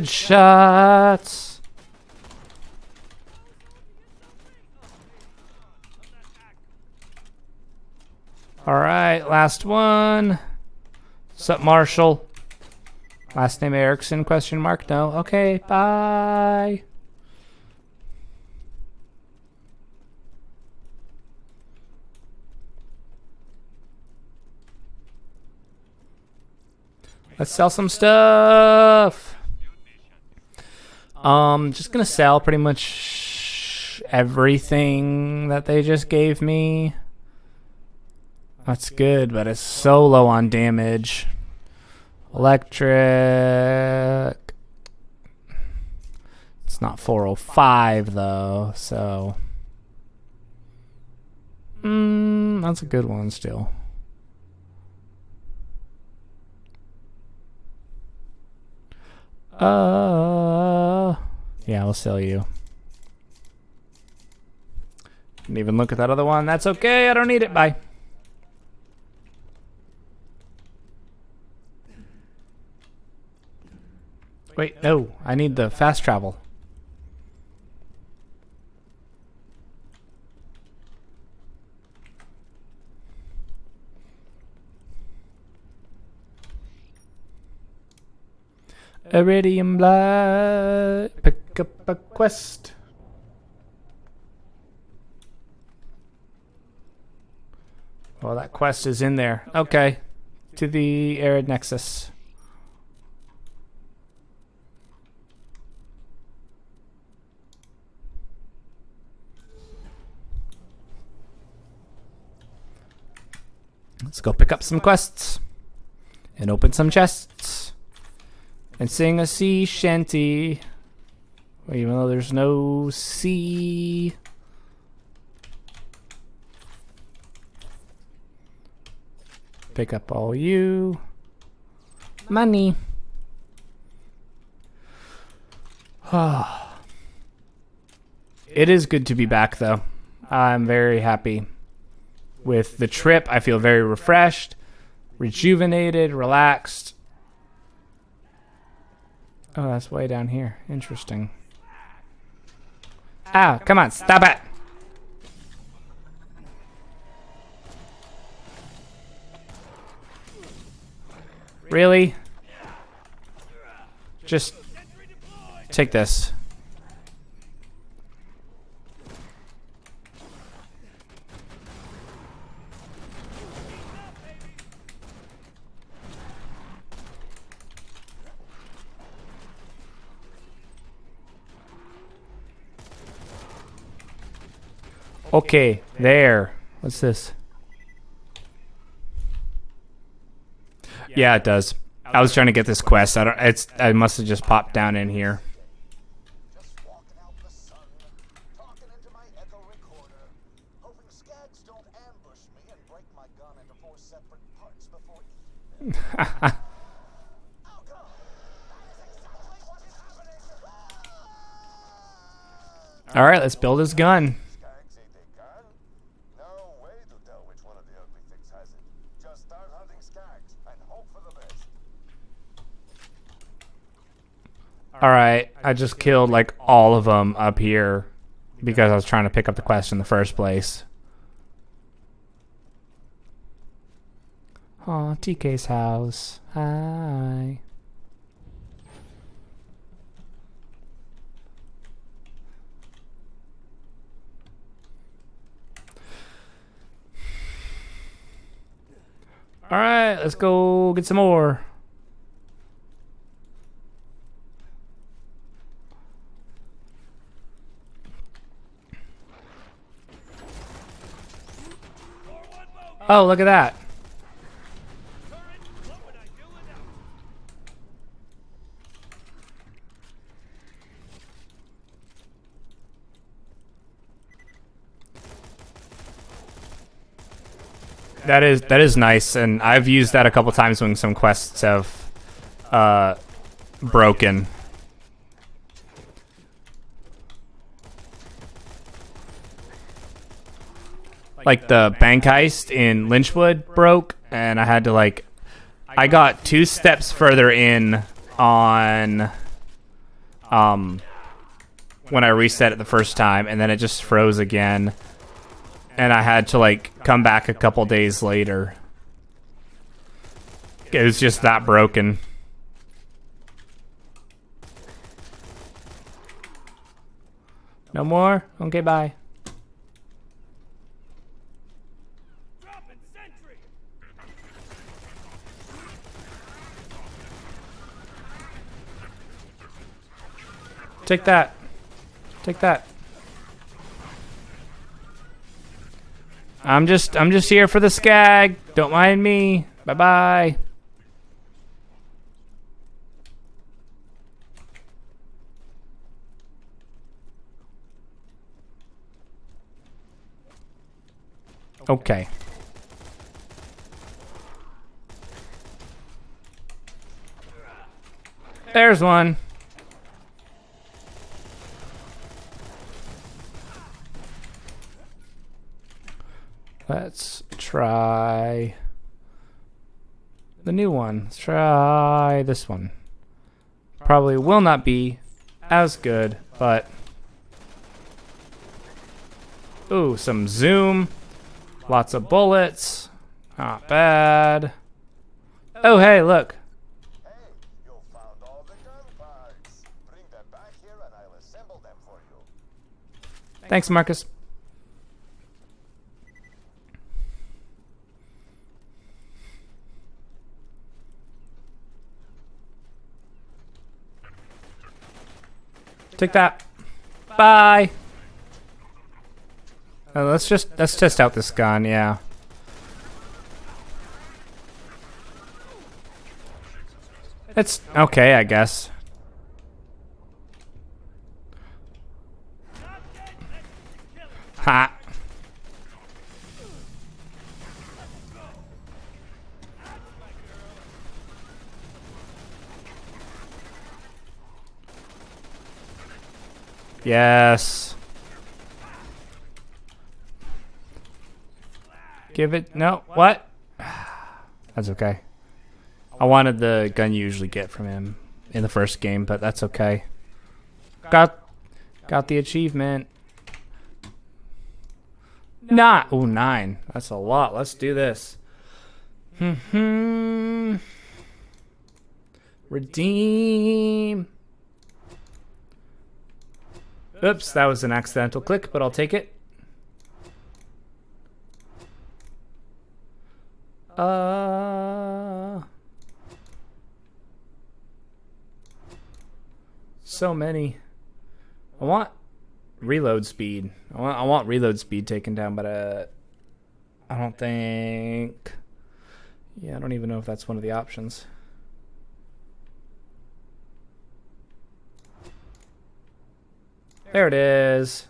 headshots. Alright, last one. Sup, Marshall? Last name Erickson, question mark? No? Okay, bye. Let's sell some stuff. Just gonna sell pretty much everything that they just gave me. That's good, but it's so low on damage. Electric. It's not 405 though, so that's a good one still. Yeah, I'll sell you. Didn't even look at that other one. That's okay, I don't need it. Bye. Wait, no, I need the fast travel. Iridium Blight. Pick up a quest. Well, that quest is in there. Okay. To the Arid Nexus. Let's go pick up some quests. And open some chests. And sing a sea shanty. Even though there's no sea. pick up all you. Money. It is good to be back, though. I'm very happy with the trip. I feel very refreshed, rejuvenated, relaxed. Oh, that's way down here. Interesting. Ow, come on, stop it! Really? Just take this. Okay, there. What's this? Yeah, it does. I was trying to get this quest. I must have just popped down in here. Just walking out in the sun, talking into my echo recorder, hoping skags don't ambush me and break my gun into 4 separate parts before eating them. Oh God! That is exactly what is happening! All right, let's build his gun. Skags ate a gun? No way to tell which one of the ugly things has it. Just start hunting skags and hope for the best. All right, I just killed like all of them up here because I was trying to pick up the quest in the first place. Aw, TK's house. Hi. All right, let's go get some more. Oh, look at that. That is nice, and I've used that a couple times when some quests have broken. Like the bank heist in Lynchwood broke, and I had to I got 2 steps further in on when I reset it the first time, and then it just froze again. And I had to come back a couple days later. It was just that broken. No more? Okay, bye. Take that. Take that. I'm just here for the skag. Don't mind me. Bye-bye. Okay. There's one. Let's try the new one. Let's try this one. Probably will not be as good, but... Ooh, some zoom. Lots of bullets. Not bad. Oh, hey, look. Hey, you found all the gun parts. Bring them back here and I'll assemble them for you. Thanks, Marcus. Take that. Bye. Let's test out this gun, yeah. It's okay, I guess. Ha. Yes. Give it. No. What? That's okay. I wanted the gun you usually get from him in the first game, but that's okay. Got the achievement. Not. Ooh, 9. That's a lot. Let's do this. Redeem. Oops, that was an accidental click, but I'll take it. So many. I want reload speed. I want reload speed taken down, but I don't think. Yeah, I don't even know if that's one of the options. There it is.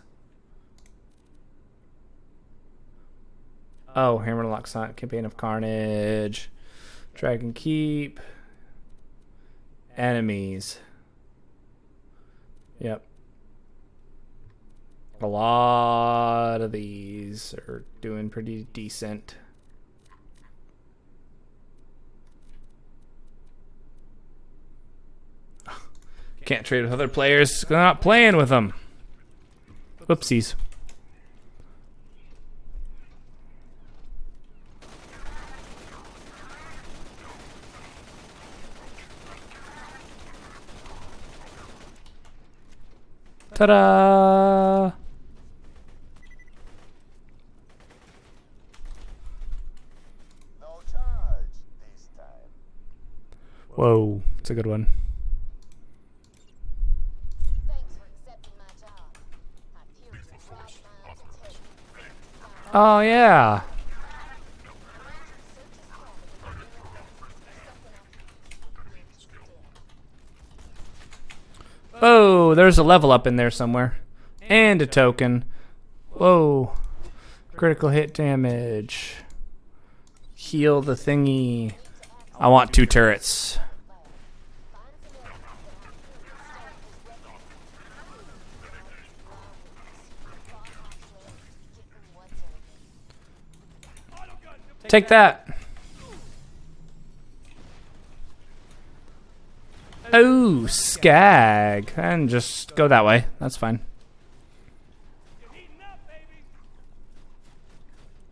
Oh, Hammerlock Sign, Campaign of Carnage, Dragon Keep, enemies. Yep. A lot of these are doing pretty decent. Can't trade with other players. They're not playing with them. Whoopsies. Ta-da! No charge this time. Whoa, it's a good one. Thanks for accepting my job. Hyperion robbed mine to take. Oh, yeah. Oh, there's a level up in there somewhere. And a token. Whoa. Critical hit damage. Heal the thingy. I want 2 turrets. Take that. Oh, skag. And just go that way. That's fine. You're heating up, baby.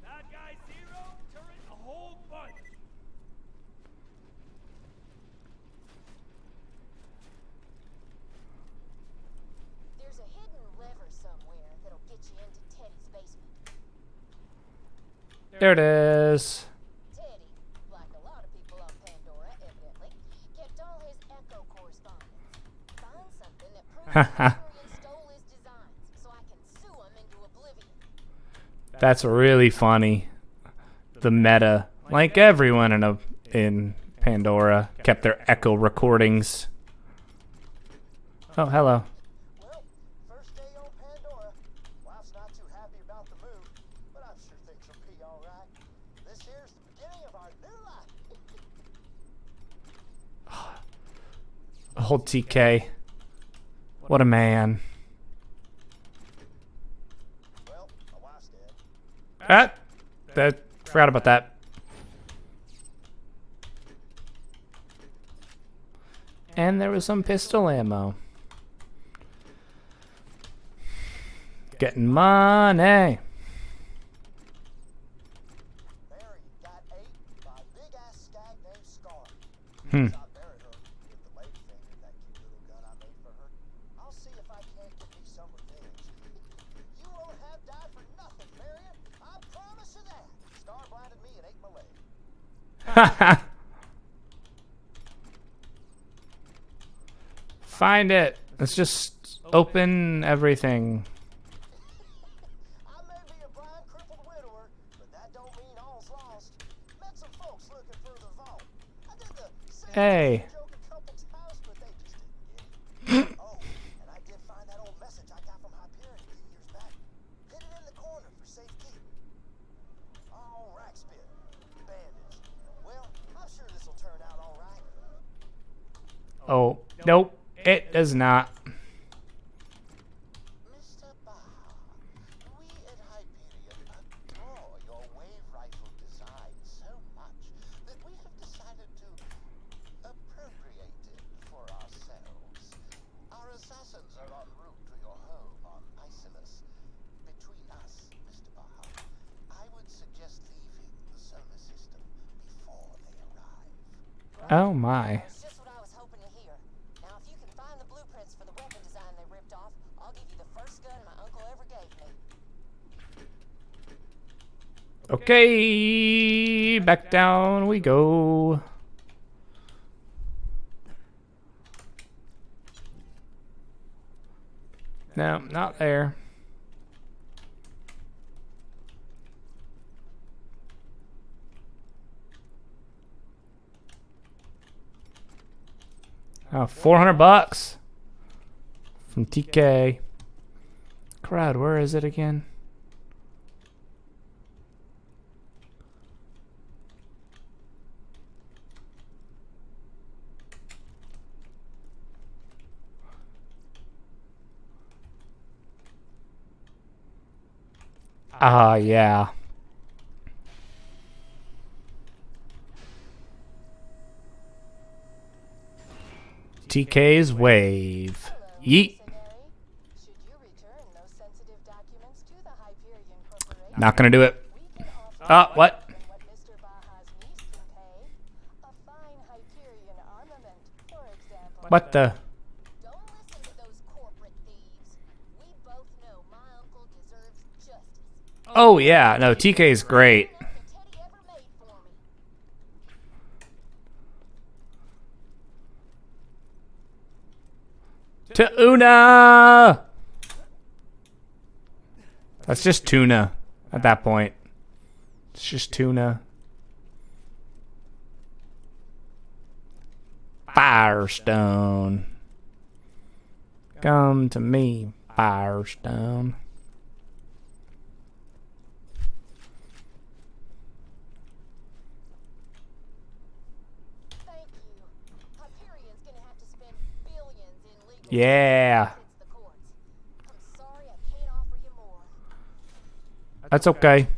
Bad guy 0, turret a whole bunch. There's a hidden lever somewhere that'll get you into Teddy's basement. There it is. Teddy, like a lot of people on Pandora, evidently, kept all his Echo correspondence. Find something that proves Hyperion stole his designs, so I can sue him into oblivion. That's really funny. The meta, like everyone in Pandora, kept their echo recordings. Oh, hello. Well, first day on Pandora. Wife's not too happy about the move, but I'm sure things will be all right. This here's the beginning of our new life. Old TK. What a man. Well, my wife's dead. That forgot about that. And there was some pistol ammo. Getting money. Mary got ate by a big ass stag named Scar. I buried her with the lady finger, that cute little gun I made for her. I'll see if I can't get me some revenge. You won't have died for nothing, Marion. I promise you that. Scar blinded me and ate my leg. Find it. Let's just open everything. I may be a blind, crippled widower, but that don't mean all's lost. Met some folks looking for the vault. I did the same Hey. joke a couple's house, but they just didn't get it. Oh, and I did find that old message I got from Hyperion a few years back. Hid it in the corner for safekeeping. Oh, rack spit. Bandage. Well, I'm sure this'll turn out all right. Oh, nope. It does not. assassins are en route to your home on Isolus. Between us, Mr. Baha, I would suggest leaving the solar system before they arrive. Oh my. That's just what I was hoping to hear. Now, if you can find the blueprints for the weapon design they ripped off, I'll give you the first gun my uncle ever gave me. Okay, back down we go. No, not there. Oh, $400 from TK. Crowd, where is it again? Yeah. TK's wave. Yeet. Should you return those sensitive documents to the Hyperion Corporation? Not gonna do it. We can offer What? than what Mr. Baha's niece can pay. A fine Hyperion armament, for example. What the? Don't listen to those corporate thieves. We both know my uncle deserves justice. Oh yeah, no, TK's great. Nothing Teddy ever made for me. To Una. That's just tuna at that point. It's just tuna. Firestone. Come to me, Firestone. Thank you. Hyperion's gonna have to spend billions in legal Yeah. fees against the courts. I'm sorry I can't offer you more. That's okay.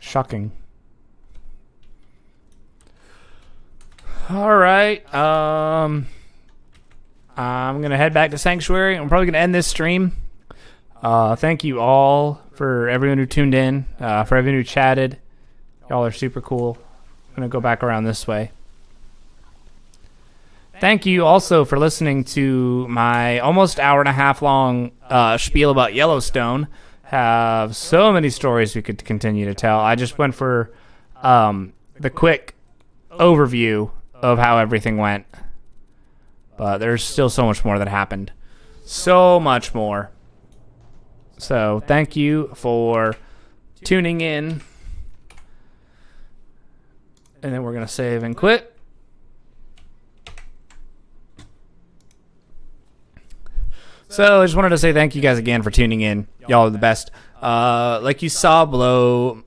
Shocking. All right. I'm gonna head back to Sanctuary. I'm probably gonna end this stream. Thank you all for everyone who tuned in, for everyone who chatted. Y'all are super cool. I'm gonna go back around this way. Thank you also for listening to my almost hour and a half long spiel about Yellowstone. Have so many stories we could continue to tell. I just went for the quick overview of how everything went. But there's still so much more that happened. So much more. So thank you for tuning in. And then we're going to save and quit. So I just wanted to say thank you guys again for tuning in. Y'all are the best. Like you saw below,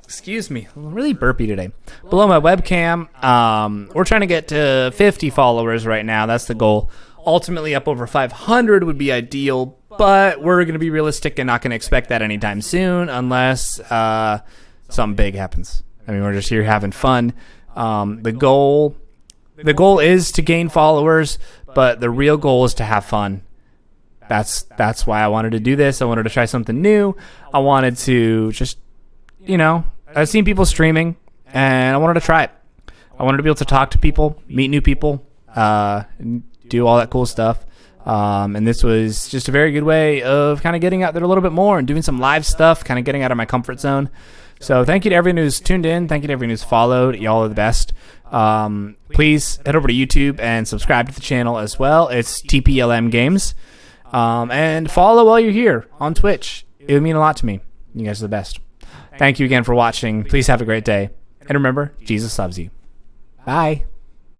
excuse me, I'm really burpy today. Below my webcam, we're trying to get to 50 followers right now. That's the goal. Ultimately, up over 500 would be ideal, but we're going to be realistic and not going to expect that anytime soon unless something big happens. I mean, we're just here having fun. The goal is to gain followers, but the real goal is to have fun. That's why I wanted to do this. I wanted to try something new. I wanted to just, I've seen people streaming, and I wanted to try it. I wanted to be able to talk to people, meet new people, do all that cool stuff. And this was just a very good way of kind of getting out there a little bit more and doing some live stuff, kind of getting out of my comfort zone. So thank you to everyone who's tuned in. Thank you to everyone who's followed. Y'all are the best. Please head over to YouTube and subscribe to the channel as well. It's TPLM Games. And follow while you're here on Twitch. It would mean a lot to me. You guys are the best. Thank you again for watching. Please have a great day. And remember, Jesus loves you. Bye.